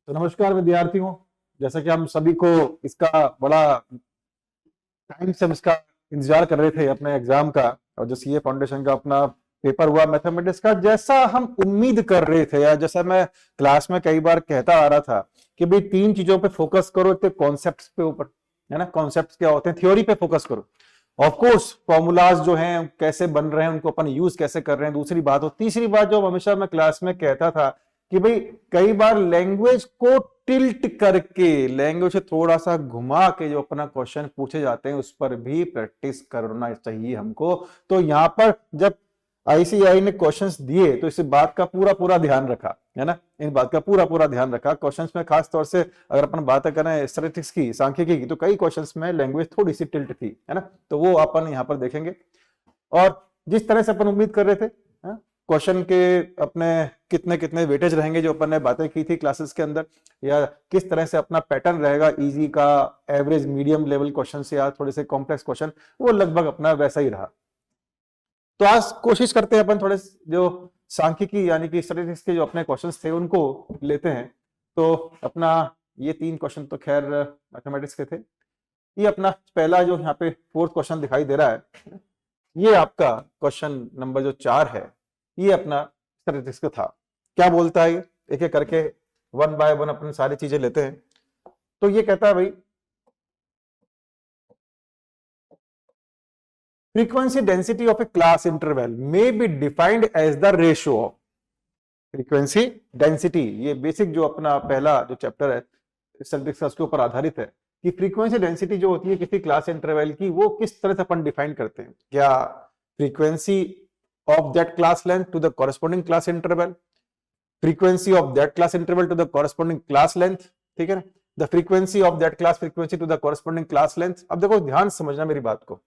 तो नमस्कार विद्यार्थियों। जैसा कि हम सभी को इसका बड़ा टाइम से हम इसका इंतजार कर रहे थे अपने एग्जाम का, और जो सीए फाउंडेशन का अपना पेपर हुआ मैथमेटिक्स का, जैसा हम उम्मीद कर रहे थे या जैसा मैं क्लास में कई बार कहता आ रहा था कि भाई 3 चीजों पे फोकस करो, तो कॉन्सेप्ट्स पे ऊपर, है ना। कॉन्सेप्ट्स क्या होते हैं, थ्योरी पे फोकस करो। ऑफ कोर्स फॉर्मूलाज जो हैं कैसे बन रहे हैं, उनको अपन यूज कैसे कर रहे हैं, दूसरी बात। और तीसरी बात जो हमेशा मैं क्लास में कहता था कि भाई कई बार लैंग्वेज को टिल्ट करके, लैंग्वेज से थोड़ा सा घुमा के जो अपना क्वेश्चन पूछे जाते हैं उस पर भी प्रैक्टिस करना चाहिए हमको। तो यहां पर जब आईसीएआई ने क्वेश्चंस दिए तो इस बात का पूरा पूरा ध्यान रखा, है ना। इन बात का पूरा पूरा ध्यान रखा क्वेश्चंस में। खास तौर से अगर अपन बात करें स्टैटिस्टिक्स की, सांख्यिकी की, तो कई क्वेश्चंस में लैंग्वेज थोड़ी सी टिल्ट थी, है ना। तो वो अपन यहाँ पर देखेंगे। और जिस तरह से अपन उम्मीद कर रहे थे, क्वेश्चन के अपने कितने कितने वेटेज रहेंगे जो अपन ने बातें की थी क्लासेस के अंदर, या किस तरह से अपना पैटर्न रहेगा, इजी का, एवरेज, मीडियम लेवल क्वेश्चन से या थोड़े से कॉम्प्लेक्स क्वेश्चन, वो लगभग अपना वैसा ही रहा। तो आज कोशिश करते हैं अपन थोड़े जो सांख्यिकी यानी कि स्टैटिस्टिक्स के जो अपने क्वेश्चंस थे उनको लेते हैं। तो अपना ये 3 क्वेश्चन तो खैर मैथमेटिक्स के थे। ये अपना पहला जो यहाँ पे 4th क्वेश्चन दिखाई दे रहा है, ये आपका क्वेश्चन नंबर जो 4 है, ये अपना स्टैटिस्टिक्स का था। क्या बोलता है, एक एक करके 1 बाय 1 अपन सारी चीजें लेते हैं। तो ये कहता है भाई, frequency density of a class interval may be defined as the ratio of frequency density। ये बेसिक जो अपना पहला जो चैप्टर है स्टैटिस्टिक्स का उसके ऊपर आधारित है कि फ्रीक्वेंसी डेंसिटी जो होती है किसी क्लास इंटरवल की, वो किस तरह से अपन डिफाइन करते हैं। क्या frequency of that class length to the corresponding class interval, frequency of that class interval to the corresponding class length, ठीक है ना, the frequency of that class frequency to the corresponding class length. अब देखो ध्यान समझना मेरी बात को,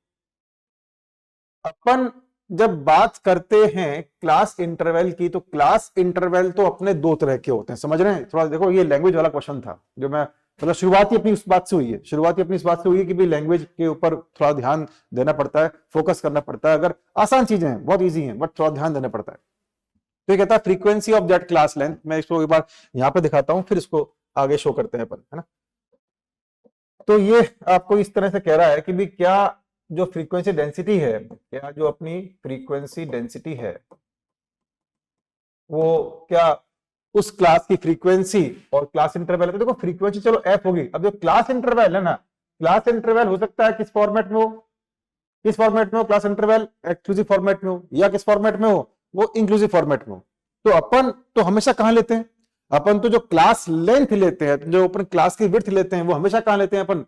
अपन जब बात करते हैं क्लास इंटरवल की, तो क्लास इंटरवल तो अपने 2 तरह के होते हैं, समझ रहे हैं। थोड़ा देखो, ये लैंग्वेज वाला क्वेश्चन था जो मैं मतलब शुरुआती अपनी इस बात से हुई है, शुरुआती अपनी इस बात से हुई है कि भाई लैंग्वेज के ऊपर थोड़ा ध्यान देना पड़ता है, फोकस करना पड़ता है। अगर आसान चीजें हैं, बहुत इजी हैं, बट थोड़ा ध्यान देना पड़ता है। तो ये कहता है frequency of that class length. मैं इसको एक बार यहां पे दिखाता हूं, फिर इसको आगे शो करते हैं अपन, है ना। तो ये आपको इस तरह से कह रहा है कि भाई क्या जो फ्रीक्वेंसी डेंसिटी है, या जो अपनी फ्रीक्वेंसी डेंसिटी है, वो क्या उस क्लास की फ्रीक्वेंसी और क्लास इंटरवल है। तो देखो फ्रीक्वेंसी चलो एफ होगी, अब जो क्लास इंटरवल है ना, क्लास इंटरवल हो सकता है किस फॉर्मेट में हो, किस फॉर्मेट में हो क्लास इंटरवल, एक्सक्लूसिव फॉर्मेट में हो, या किस फॉर्मेट में हो, वो इंक्लूसिव फॉर्मेट में हो। तो अपन तो हमेशा कहां लेते हैं, अपन तो जो क्लास लेंथ लेते हैं, जो अपन क्लास की विड्थ लेते हैं, वो हमेशा कहां लेते हैं अपन,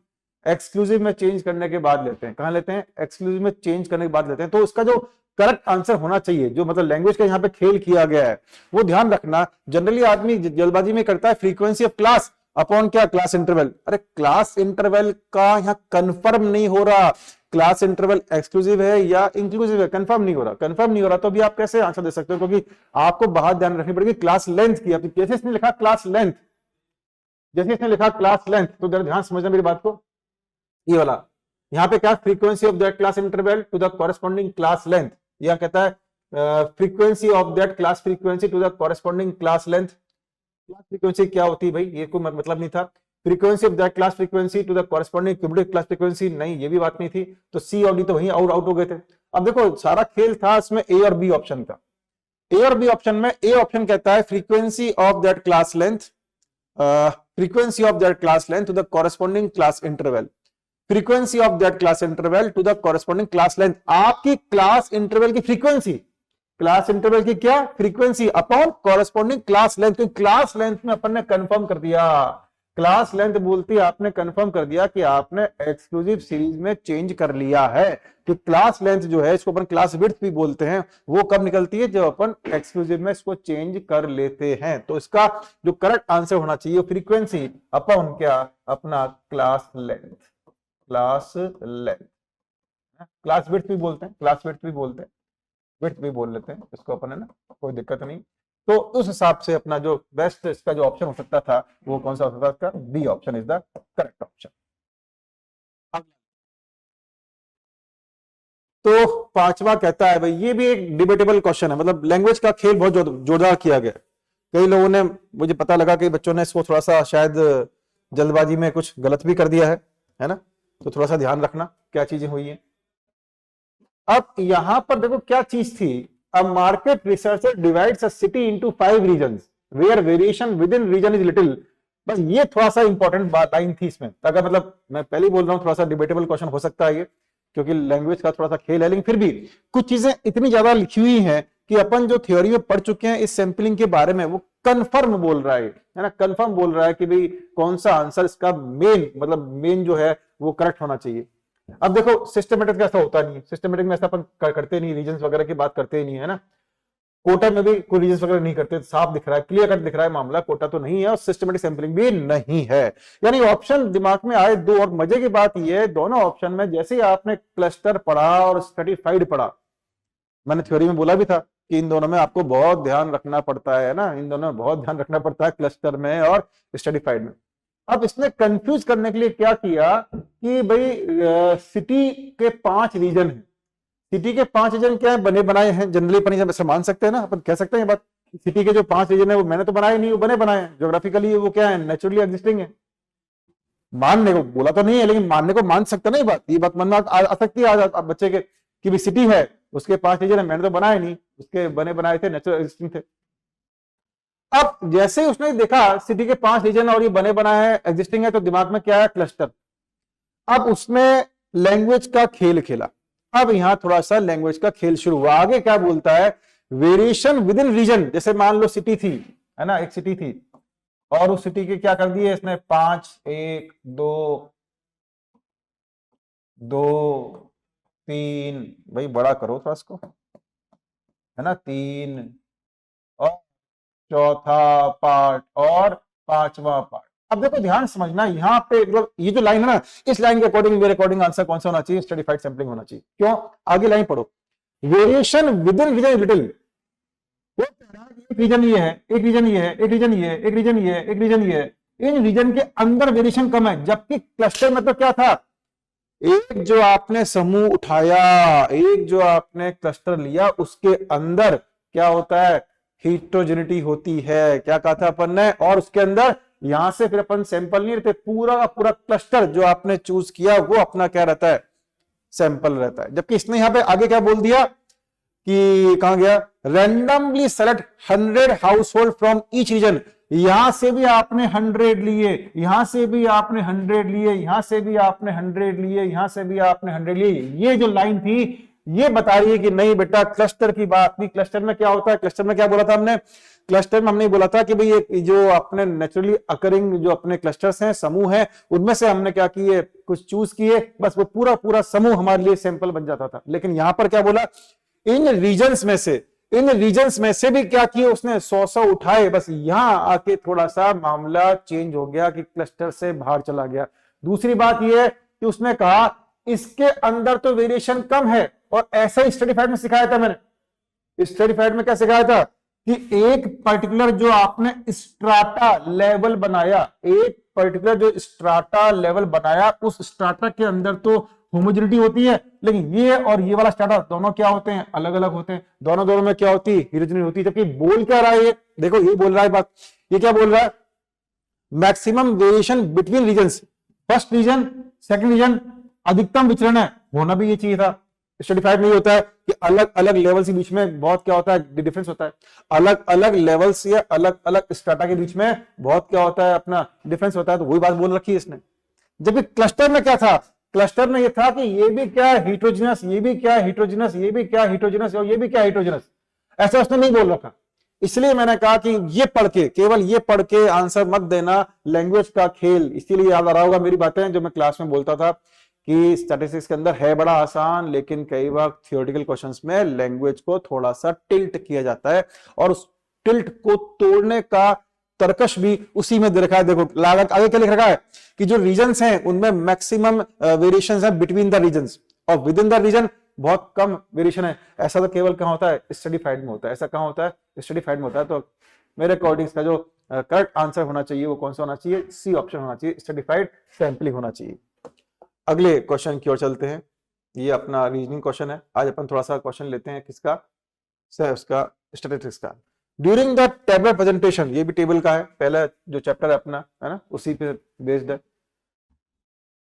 एक्सक्लूसिव में चेंज करने के बाद लेते हैं। कहां लेते हैं, एक्सक्लूसिव में चेंज करने के बाद लेते हैं। तो इसका जो करेक्ट आंसर होना चाहिए, जो मतलब लैंग्वेज का यहाँ पे खेल किया गया है, वो ध्यान रखना। जनरली आदमी जल्दबाजी में करता है फ्रीक्वेंसी ऑफ क्लास अपॉन क्या, क्लास इंटरवल। अरे क्लास इंटरवल का यहाँ कंफर्म नहीं हो रहा, क्लास इंटरवल एक्सक्लूसिव है या इंक्लूसिव है, कंफर्म नहीं हो रहा। कंफर्म नहीं हो रहा तो भी आप कैसे आंसर दे सकते हो, क्योंकि आपको बाहर ध्यान रखनी पड़ेगी क्लास लेंथ की। अब जैसे इसने लिखा क्लास लेंथ, जैसे इसने लिखा क्लास लेंथ, तो जरा ध्यान समझना मेरी बात को। ये वाला यहाँ पे क्या, frequency of that class interval to the corresponding class length, या कहता है frequency of that class frequency to the corresponding class length. Class frequency क्या होती है भाई, ये कोई मतलब नहीं था। Frequency of that class frequency to the corresponding cubic class frequency, नहीं ये भी बात नहीं थी। तो सी और डी तो वहीं आउट हो गए थे। अब देखो सारा खेल था इसमें ए और बी ऑप्शन का। ए और बी ऑप्शन में ए ऑप्शन कहता है frequency of that class length, frequency of that class length to the corresponding class interval, frequency of that class interval to the corresponding class length. आपकी क्लास इंटरवल की फ्रीक्वेंसी, class interval की क्या, frequency upon corresponding class length. तो class length में अपन ने confirm कर दिया, क्लास लेंथ बोलती है आपने कंफर्म कर दिया कि आपने एक्सक्लूसिव सीरीज में चेंज कर लिया है। कि क्लास लेंथ जो है, इसको अपन क्लास विड्थ भी बोलते हैं, वो कब निकलती है, जब अपन एक्सक्लूसिव में इसको चेंज कर लेते हैं। तो इसका जो करेक्ट आंसर होना चाहिए, फ्रीक्वेंसी अपॉन क्या, अपना class length, class length. Class width भी बोलते हैं, क्लास विड्थ भी बोलते हैं, विड्थ भी बोल लेते हैं इसको अपन, है ना, कोई दिक्कत नहीं। तो उस हिसाब से अपना जो बेस्ट इसका जो ऑप्शन हो सकता था, वो कौन सा हो सकता था, इसका B option is the correct option. तो 5वां कहता है भाई, ये भी एक डिबेटेबल क्वेश्चन है, मतलब लैंग्वेज का खेल बहुत जोरदार किया गया। कई लोगों ने, मुझे पता लगा कि बच्चों ने इसको थोड़ा सा शायद जल्दबाजी में कुछ गलत भी कर दिया है ना, तो थोड़ा सा ध्यान रखना क्या चीजें हुई है। अब यहां पर देखो क्या चीज थी, a market researcher divides a city into 5 regions where variation within region is little. बस ये थोड़ा सा इंपॉर्टेंट लाइन थी इसमें, अगर मतलब मैं पहले ही बोल रहा हूं थोड़ा सा डिबेटेबल क्वेश्चन हो सकता है ये, क्योंकि लैंग्वेज का थोड़ा सा खेल है, लेकिन फिर भी कुछ चीजें इतनी ज्यादा लिखी हुई हैं कि अपन जो थ्योरी में पढ़ चुके हैं इस सैंपलिंग के बारे में, वो कंफर्म बोल रहा है ना, कंफर्म बोल रहा है कि भाई कौन सा आंसर इसका मेन, मतलब मेन जो है वो करेक्ट होना चाहिए। अब देखो सिस्टमेटिक में ऐसा होता नहीं है, सिस्टमेटिक में ऐसा अपन करते नहीं, रीजंस वगैरह की बात करते ही नहीं है ना, कोटा में भी कोई रीजंस वगैरह नहीं करते, साफ दिख रहा है, क्लियर कट दिख रहा है मामला, कोटा तो नहीं है और सिस्टमेटिक सैंपलिंग भी नहीं है। यानी ऑप्शन दिमाग में आए दो, और मजे की बात यह है दोनों ऑप्शन में जैसे ही आपने क्लस्टर पढ़ा और स्ट्रेटिफाइड पढ़ा, मैंने थ्योरी में बोला भी था कि इन दोनों में आपको बहुत ध्यान रखना पड़ता है ना, इन दोनों में बहुत ध्यान रखना पड़ता है, क्लस्टर में और स्ट्रेटिफाइड में। अब इसने कंफ्यूज करने के लिए क्या किया कि भाई सिटी के 5 रीजन है, सिटी के 5 रीजन क्या है, बने बनाए हैं, जनरली अपन ऐसे मान सकते हैं ना, अपन कह सकते हैं बात, सिटी के जो 5 रीजन है वो मैंने तो बनाए नहीं, वो बने बनाए हैं, ज्योग्राफिकली वो क्या है, नेचुरली एग्जिस्टिंग है। मानने को बोला तो नहीं है, लेकिन मानने को मान सकते ना, ये बात मन में आ सकती है आज बच्चे के कि भी सिटी है, उसके 5 रीजन है, मैंने तो बनाए नहीं, उसके बने बनाए थे, नेचुरल एग्जिस्टिंग थे। अब जैसे ही उसने देखा सिटी के 5 रीजन और ये बने बनाए हैं, एग्जिस्टिंग है, तो दिमाग में क्या है, क्लस्टर। अब उसने लैंग्वेज का खेल खेला, अब यहां थोड़ा सा लैंग्वेज का खेल शुरू हुआ। आगे क्या बोलता है, वेरिएशन विद इन रीजन, जैसे मान लो सिटी थी, है ना, एक सिटी थी और उस सिटी के क्या कर दिए इसने 5, 1, 2, 3, भाई बड़ा करो थोड़ा इसको, है ना, 3 और चौथा पार्ट और 5वां पार्ट। अब देखो ध्यान समझना, यहाँ पे ये जो लाइन है ना, इस लाइन के अकॉर्डिंग मेरे अकॉर्डिंग आंसर कौन सा होना चाहिए, स्ट्रेटिफाइड सैंपलिंग होना चाहिए। क्यों, आगे लाइन पढ़ो, variation within region little, एक रीजन ये है, एक रीजन ये है, एक रीजन ये है, एक रीजन ये है, एक रीजन ये है, इन रीजन के अंदर वेरिएशन कम है, जबकि क्लस्टर में तो क्या था, एक जो आपने समूह उठाया, एक जो आपने क्लस्टर लिया, उसके अंदर क्या होता है, हीट्रोजेनिटी होती है, क्या कहा था अपन ने, और उसके अंदर यहां से फिर अपन सैंपल नहीं रहते, पूरा का पूरा क्लस्टर जो आपने चूज किया वो अपना क्या रहता है, सैंपल रहता है। जबकि इसने यहां पे आगे क्या बोल दिया कि कहां गया, randomly select 100 household from each reason, यहां से भी आपने 100 लिए, यहां से भी आपने 100 लिए, यहां से भी आपने 100 लिए, यहां से भी आपने 100 लिए। ये जो लाइन थी ये बता रही है कि नहीं बेटा क्लस्टर की बात नहीं, क्लस्टर में क्या होता है, क्लस्टर में क्या बोला था हमने, क्लस्टर में हमने बोला था कि भाई ये जो अपने नेचुरली अकरिंग जो अपने क्लस्टर्स हैं, समूह हैं, उनमें से हमने क्या किए, कुछ चूज किए, बस वो पूरा पूरा समूह हमारे लिए सैंपल बन जाता था। लेकिन यहां पर क्या बोला, इन रीजन्स में से भी क्या किए उसने, 100 उठाए, बस यहां आके थोड़ा सा मामला चेंज हो गया कि क्लस्टर से बाहर चला गया। दूसरी बात यह है कि उसने कहा इसके अंदर तो वेरिएशन कम है, और ऐसा ही स्ट्रेटिफाइड में सिखाया था मैंने, स्ट्रेटिफाइड में क्या सिखाया था कि एक पर्टिकुलर जो आपने स्ट्राटा लेवल बनाया, एक पर्टिकुलर जो स्ट्राटा लेवल बनाया, उस स्ट्राटा के अंदर तो होमोजेनिटी होती है, लेकिन ये और ये वाला स्ट्राटा दोनों क्या होते हैं, अलग अलग होते हैं, दोनों में क्या होती है, हेटेरोजेनिटी होती है। जबकि बोल क्या रहा है ये, देखो ये बोल रहा है बात, ये क्या बोल रहा है, maximum variation between regions, first region second region अधिकतम विचरण है, होना भी ये चाहिए था। स्ट्रेटिफाइड नहीं होता है कि अलग अलग लेवल्स के बीच में बहुत क्या होता है, डिफरेंस होता है, अलग अलग लेवल्स या अलग अलग स्ट्राटा के बीच में बहुत क्या होता है, अपना डिफरेंस होता है, तो वही बात बोल रखी है इसने। जबकि क्लस्टर में क्या था, क्लस्टर में ये था कि ये भी क्या है हिट्रोजिनस, ये भी क्या है हिट्रोजिनस, ये भी क्या हिट्रोजिनस, और ये भी क्या हिट्रोजिनस, ऐसा उसने नहीं बोल रखा। इसलिए मैंने कहा कि ये पढ़ के, केवल ये पढ़ के आंसर मत देना, लैंग्वेज का खेल। इसीलिए याद आ रहा होगा मेरी बातें जो मैं क्लास में बोलता था कि स्टैटिस्टिक्स के अंदर है बड़ा आसान, लेकिन कई बार थियोरेटिकल क्वेश्चंस में लैंग्वेज को थोड़ा सा टिल्ट किया जाता है, और उस टिल्ट को तोड़ने का तर्कश भी उसी में दे रखा है। देखो लागत आगे क्या लिख रखा है कि जो रीजन्स हैं उनमें मैक्सिमम वेरिएशंस है बिटवीन द रीजन्स, और विद इन द रीजन बहुत कम वेरिएशन है। ऐसा तो केवल कहां होता है, स्टडीफाइड में होता है। ऐसा कहां होता है, स्टडीफाइड में होता है। तो मेरे अकॉर्डिंग इसका जो करेक्ट आंसर होना चाहिए वो कौन सा होना चाहिए, सी ऑप्शन होना चाहिए, स्टडीफाइड सैंपलिंग होना चाहिए। अगले क्वेश्चन की ओर चलते हैं। ये अपना रीजनिंग क्वेश्चन है। आज अपन थोड़ा सा क्वेश्चन लेते हैं किसका, उसका स्टैटिस्टिक्स का। ड्यूरिंग द टेबल प्रेजेंटेशन, ये भी टेबल का है, पहला जो चैप्टर है अपना, है ना, उसी पे बेस्ड है।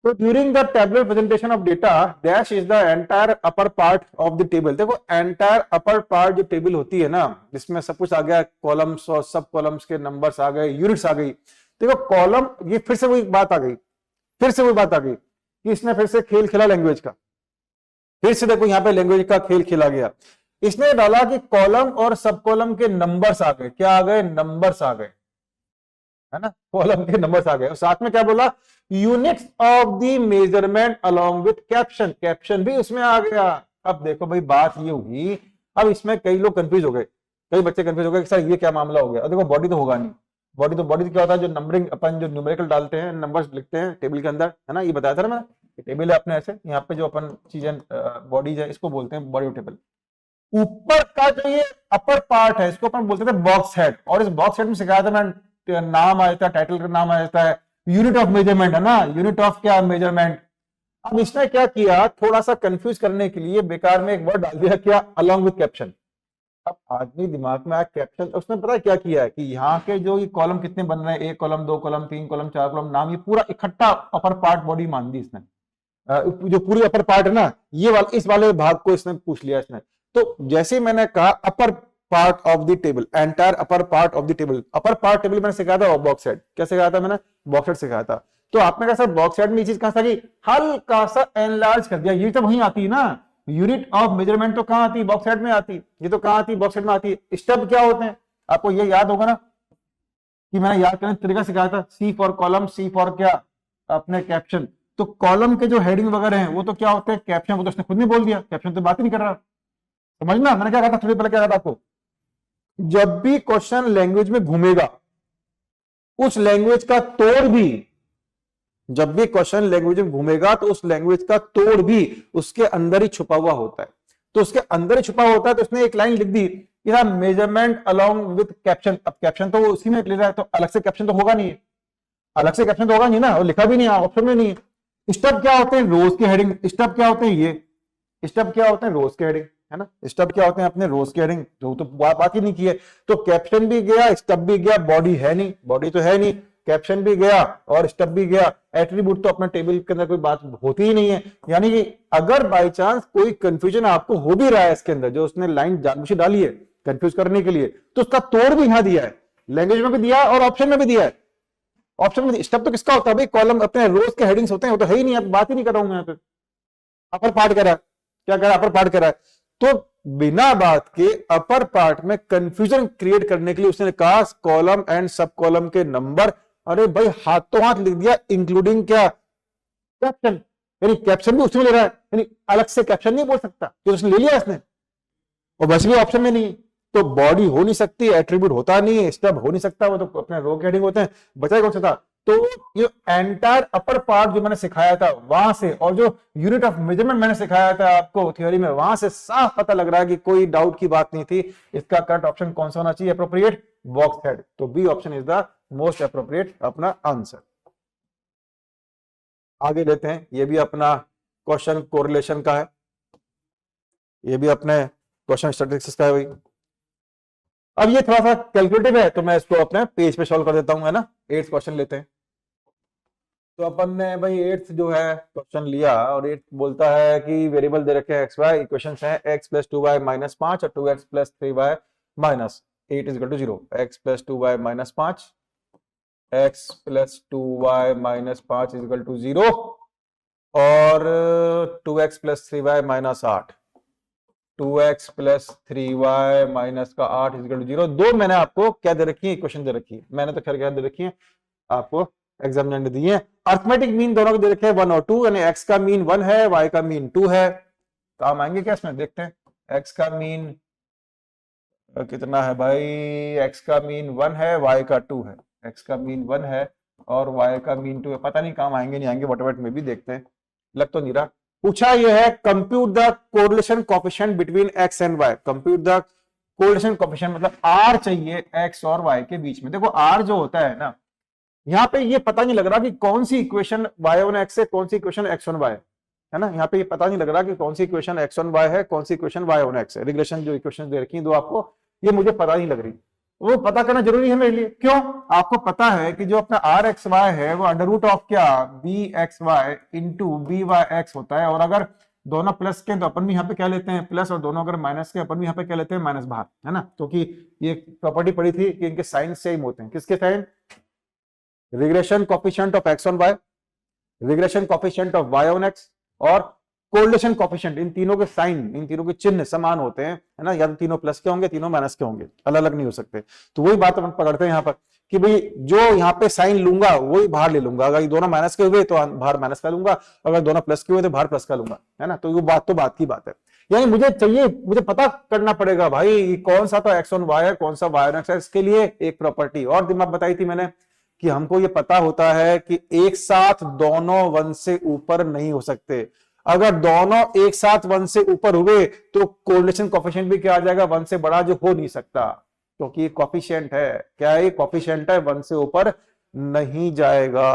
तो during the tabular presentation of data dash is the entire upper part of the table. देखो एंटायर अपर पार्ट जो टेबल होती है ना, जिसमें सब कुछ आ गया, कॉलम्स और सब कॉलम्स के नंबर्स आ गए, यूनिट्स आ गई। देखो कॉलम, ये फिर से वही बात आ गई, फिर से वही बात आ गई कि इसने फिर से खेल खेला लैंग्वेज का, फिर से देखो यहाँ पे लैंग्वेज का खेल खेला गया। इसने डाला कि कॉलम और सब कॉलम के नंबर्स आ गए, क्या आ गए, नंबर्स आ गए, है ना, कॉलम के नंबर्स आ गए। और साथ में क्या बोला, units of the measurement along with caption, caption भी उसमें आ गया। अब देखो भाई बात ये हुई, अब इसमें कई लोग कंफ्यूज हो गए, कई बच्चे कंफ्यूज हो गए कि सर ये क्या मामला हो गया। देखो बॉडी तो होगा नहीं, बॉडी तो क्या होता है, जो नंबरिंग अपन जो न्यूमेरिकल डालते हैं, नंबर्स लिखते हैं टेबल के अंदर, है ना, ये बताया था ना मैं, टेबल है अपने ऐसे, यहाँ पे जो अपन चीजें बॉडीज है, इसको बोलते हैं बॉडी टेबल। ऊपर का जो ये अपर पार्ट है, इसको अपन बोलते थे बॉक्स हेड, और इस बॉक्स हेड में सिखाया था मैं, नाम आ जाता है, टाइटल का नाम आ जाता है, यूनिट ऑफ मेजरमेंट, है ना, यूनिट ऑफ क्या, मेजरमेंट। अब इसने क्या किया, थोड़ा सा कंफ्यूज करने के लिए बेकार में एक वर्ड डाल दिया, क्या, अलोंग विद कैप्शन। अब आदमी दिमाग में आया कैप्शन, उसने पता है क्या किया है कि यहाँ के जो ये कॉलम कितने बन रहे हैं, 1 कॉलम 2 कॉलम 3 कॉलम 4 कॉलम, नाम, ये पूरा इकट्ठा अपर पार्ट बॉडी मान दी इसने। जो पूरी अपर पार्ट है ना, ये वाला, इस वाले भाग को इसने पूछ लिया इसने। तो जैसे मैंने कहा upper part of the table, entire upper part of the table, upper part table मैंने सिखाया था बॉक्स हेड, क्या सिखाया था मैंने, बॉक्स हेड सिखाया था। तो आपने कहा सर बॉक्स हेड में ये चीज कहां से, हल्का सा एनलार्ज कर दिया, ये तो वहीं आती है ना, यूनिट ऑफ मेजरमेंट तो कहां आती है, बॉक्स हेड में आती, ये तो कहां आती है, बॉक्स हेड में आती है। स्टेप क्या होते हैं आपको ये याद होगा ना, कि मैंने याद करने तरीका सिखाया था, सी फॉर कॉलम, सी फॉर क्या, अपने कैप्शन। तो कॉलम के जो हेडिंग वगैरह हैं वो तो क्या होते हैं, कैप्शन, वो तो उसने खुद नहीं बोल दिया, कैप्शन तो बात ही नहीं कर रहा। समझना मैंने क्या कहा था थोड़ी पहले, क्या कहा था आपको, जब भी क्वेश्चन लैंग्वेज में घूमेगा, उस लैंग्वेज का तोड़ भी, जब भी क्वेश्चन लैंग्वेज में घूमेगा तो उस लैंग्वेज का तोड़ भी उसके अंदर ही छुपा हुआ होता है। तो उसके अंदर ही छुपा होता है, तो उसने एक लाइन लिख दी, मेजरमेंट अलोंग विद कैप्शन। अब कैप्शन तो उसी में ले रहा है, तो अलग से कैप्शन तो होगा नहीं, अलग से कैप्शन तो होगा नहीं ना, और लिखा भी नहीं, ऑप्शन में नहीं है। स्टेप क्या होते हैं, रोज के हेडिंग, स्टेप क्या होते हैं, ये स्टेप क्या होते हैं, रोज के हेडिंग, है ना, स्टेप क्या होते हैं अपने रोज के हेडिंग, जो तो बात ही नहीं की है। तो कैप्शन भी गया, स्टेप भी गया, बॉडी है नहीं, बॉडी तो है नहीं, कैप्शन भी गया और स्टेप भी गया। एट्रीब्यूट तो अपने टेबल के अंदर कोई बात होती ही नहीं है। यानी कि अगर बाई चांस कोई कंफ्यूजन आपको हो भी रहा है इसके अंदर, जो उसने लाइन जानबूझ डाली है कंफ्यूज करने के लिए, तो उसका तोड़ भी यहां दिया है, लैंग्वेज में भी दिया और ऑप्शन में भी दिया है। ऑप्शन में स्टेप तो किसका होता है भाई, कॉलम अपने रोज के हेडिंग्स होते हैं, वो तो है ही नहीं, अब बात ही नहीं कर रहा हूं मैं यहाँ पे। अपर पार्ट करा, क्या करा, अपर पार्ट करा। तो बिना बात के अपर पार्ट में कंफ्यूजन क्रिएट करने के लिए उसने कहा कॉलम एंड सब कॉलम के नंबर। अरे भाई हाथों हाथ लिख दिया, इंक्लूडिंग क्या, कैप्शन, यानी कैप्शन भी उसमें ले रहा है, यानी अलग से कैप्शन नहीं बोल सकता, तो उसने ले लिया इसने, और वैसे भी ऑप्शन में नहीं। तो बॉडी हो नहीं सकती, एट्रीब्यूट होता नहीं है, स्टेप हो नहीं सकता, वो तो अपने रो के हेडिंग होते हैं, बचा कौन सा था। तो ये एंटायर अपर पार्ट जो मैंने सिखाया था वहां से, और जो यूनिट ऑफ मेजरमेंट मैंने सिखाया था आपको थ्योरी में, वहां से साफ पता लग रहा है कि कोई डाउट की बात नहीं थी। इसका करेक्ट ऑप्शन कौन सा होना चाहिए, अप्रोप्रिएट, बॉक्स हेड। तो B option is the most appropriate अपना आंसर। आगे लेते हैं, ये भी अपना क्वेश्चन कोरिलेशन का है, ये भी अपने क्वेश्चन स्टैटिस्टिक्स का है भाई। अब ये थोड़ा सा कैलकुलेटिव है, तो मैं इसको अपने पेज पे सॉल्व कर देता हूं, है ना। 8th क्वेश्चन लेते हैं। तो अपन ने भाई 8th जो है क्वेश्चन लिया, और 8th बोलता है कि वेरिएबल दे रखे हैं एक्स वाई, इक्वेशंस हैं x + 2y - 5 और 2x + 3y - 8 = 0, x + 2y - 5, x + 2y - 5 = 0 और 2x + 3y - 8, 2x + 3y - 8 = 0। दो मैंने आपको क्या दे रखी है, इक्वेशन दे रखी है, मैंने तो खैर क्या दे रखी है, आपको एग्जामिनर ने दी है। अर्थमेटिक मीन दोनों को दे रखे हैं 1 और 2, यानी x का मीन 1 है, y का मीन 2 है। काम आएंगे क्या इसमें, देखते हैं। x का मीन कितना है भाई, x का मीन 1 है, y का 2 है, x का मीन 1 है और y का मीन 2 है। पता नहीं काम आएंगे नहीं आएंगे, व्हाटएवर में भी देखते हैं, लग तो नहीं रहा। पूछा यह है compute the correlation coefficient between x and y। Compute the correlation coefficient मतलब r चाहिए x और y के बीच में। देखो r जो होता है ना, यहाँ पे ये पता नहीं लग रहा कि कौन सी इक्वेशन y1x है, कौन सी इक्वेशन x1y है ना। यहाँ पे ये पता नहीं लग रहा कि कौन सी इक्वेशन x1y है, कौन सी इक्वेशन y1x है। रिग्रेशन जो इक्वेशन दे रखी है दो आपको, ये मुझे पता नहीं लग रही। वो पता करना जरूरी है मेरे लिए। क्यों? आपको पता है कि जो अपना आर एक्स वाई है वो अंडर रूट ऑफ क्या, B X Y into B Y X होता है। और अगर दोनों प्लस के तो अपन भी यहाँ पे क्या लेते हैं प्लस, और दोनों अगर माइनस के अपन भी यहाँ पे क्या लेते हैं माइनस बाहर, है ना। क्योंकि ये प्रॉपर्टी पड़ी थी कि इनके साइन सेम होते हैं। किसके sign? Regression coefficient of X on Y, regression coefficient of Y on X और कोरिलेशन कोफिशिएंट, इन तीनों के साइन, इन तीनों के चिन्ह समान होते हैं, है ना। या तो तीनों प्लस के होंगे, तीनों माइनस के होंगे, अलग अलग नहीं हो सकते। तो वही बात अपन पकड़ते हैं यहाँ पर कि भाई जो यहाँ पे साइन लूंगा वही बाहर ले लूंगा। अगर दोनों माइनस के हुए तो बाहर माइनस का लूंगा, अगर दोनों प्लस के हुए तो बाहर प्लस का लूंगा, है ना। तो ये बात तो बात की बात है। यानी मुझे चाहिए, मुझे पता करना पड़ेगा भाई कौन सा तो एक्स ऑन वाई है, कौन सा वाई ऑन एक्स है। इसके लिए एक प्रॉपर्टी और दिमाग बताई थी मैंने कि हमको ये पता होता है कि एक साथ दोनों 1 से ऊपर नहीं हो सकते। अगर दोनों एक साथ 1 से ऊपर हुए तो कोरिलेशन कोफिशिएंट भी क्या आ जाएगा, 1 से बड़ा जो हो नहीं सकता, क्योंकि कोफिशिएंट है। क्या है? कोफिशिएंट है, 1 से ऊपर नहीं जाएगा,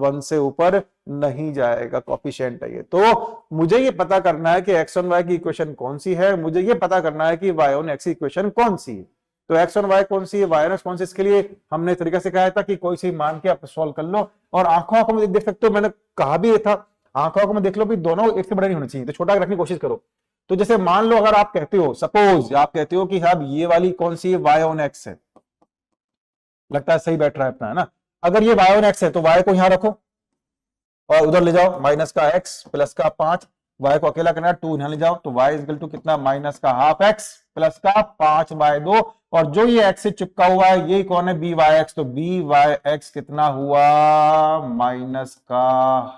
1 से ऊपर नहीं जाएगा, कोफिशिएंट है ये। तो मुझे ये पता करना है कि एक्स ऑन वाई की इक्वेशन कौन सी है, मुझे ये पता करना है कि वाई ऑन एक्स की इक्वेशन कौन सी है। तो एक्स ऑन वाई कौन सी है, वाई ऑन एक्स कौन सी, इसके लिए हमने तरीका सिखाया था कि कोई सी मान के आप सॉल्व कर लो। और आंखों आंखों में देख सकते हो, मैंने कहा भी ये था, आंखों आंखों में देख लो भी दोनों एक से बड़े नहीं होने चाहिए, तो छोटा रखने की कोशिश करो। तो जैसे मान लो अगर आप कहते हो, सपोज आप कहते हो कि साहब ये वाली कौन सी है, वाई ऑन एक्स है, लगता है सही बैठ रहा है अपना, है ना। अगर ये वाई ऑन एक्स है तो वाई को यहां रखो और उधर ले जाओ, माइनस का एक्स प्लस का 5, वाई को अकेला करना है 2 यहां ले जाओ, तो वाई इक्वल टू कितना, माइनस का हाफ एक्स प्लस का 5/2। और जो ये एक्स से चिपका हुआ है ये कौन है, बी वाई एक्स, तो बी वाई एक्स कितना हुआ, माइनस का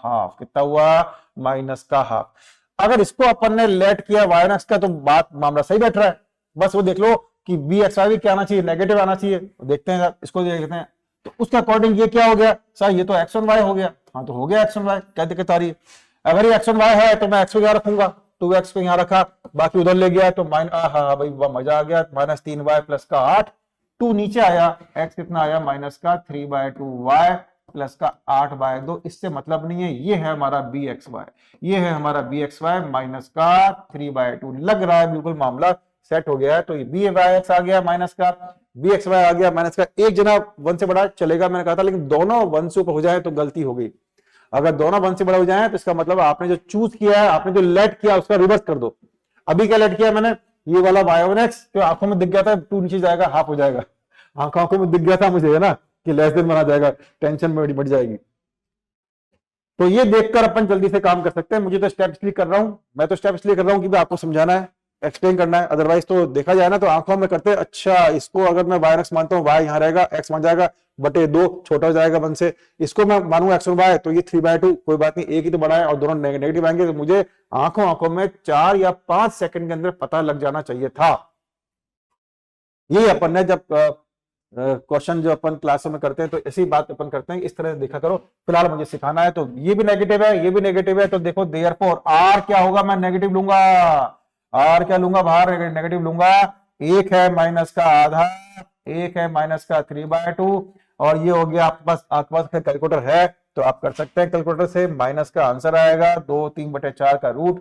हाफ। कितना हुआ, माइनस का हाफ। अगर इसको अपन ने लेट किया वाई एक्स का तो बात मामला सही बैठ रहा है। बस वो देख लो कि बी एक्स वाई भी क्या आना चाहिए, नेगेटिव आना चाहिए। देखते हैं इसको, देख लेते हैं। तो उसके अकॉर्डिंग ये क्या हो गया सर, ये तो एक्स ऑन वाई हो गया। हाँ तो हो गया एक्स ऑन वाई, क्या दिक्कत आ रही है। अगर ये एक्स ऑन वाई है तो मैं एक्स को यहाँ रखूंगा, 2x को यहाँ रखा, बाकी उधर ले गया तो हाँ भाई मजा आ गया, -3y प्लस का 8, 2 नीचे आया, x कितना आया, माइनस का 3/2y प्लस का 8/2। इससे मतलब नहीं है, ये है हमारा bxy, ये है हमारा bxy माइनस का 3/2। लग रहा है बिल्कुल मामला सेट हो गया है। तो ये byx आ गया माइनस का, bxy आ गया माइनस का। एक जना 1 से बड़ा चलेगा मैंने कहा था, लेकिन दोनों 1 से ऊपर हो जाए तो गलती हो गई। अगर दोनों 1 से बड़ा हो जाए तो इसका मतलब आपने जो चूज किया है, आपने जो लेट किया उसका रिवर्स कर दो। अभी क्या लेट किया मैंने, ये वाला वाई ऑन एक्स तो आंखों में दिख गया था 2 नीचे जाएगा, हाफ हो जाएगा, आंखों में दिख गया था मुझे, है ना, कि लेस देन बना जाएगा, टेंशन में बढ़ जाएगी। तो ये देखकर अपन जल्दी से काम कर सकते हैं। मुझे तो स्टेप इसलिए कर रहा हूं, मैं तो स्टेप इसलिए कर रहा हूं कि आपको समझाना है, एक्सप्लेन करना है। अदरवाइज तो देखा जाए ना तो आंखों में करते हैं, अच्छा इसको अगर मैं वाई एक्स मानता हूँ, वाई यहाँ रहेगा, एक्स मान जाएगा /2, छोटा हो जाएगा 1 से। इसको मैं मानूंगा एक्स ऑन वाई तो ये 3/2, कोई बात नहीं, एक ही तो बड़ा है और दोनों नेगेटिव आएंगे। तो मुझे आंखों में 4 या 5 सेकंड के अंदर पता लग जाना चाहिए था। ये अपन ने जब क्वेश्चन जो अपन क्लासों में करते हैं तो ऐसी बात अपन करते हैं, इस तरह से देखा करो। फिलहाल मुझे सिखाना है, तो ये भी नेगेटिव है, ये भी नेगेटिव है, तो देखो देयरफॉर आर क्या होगा, मैं नेगेटिव लूंगा, आर क्या लूंगा बाहर, नेगेटिव लूंगा। एक है माइनस का आधा, एक है माइनस का 3/2, और ये हो गया आपके पास कैलकुलेटर है तो आप कर सकते हैं कैलकुलेटर से। माइनस का आंसर आएगा 2 3/4 का रूट,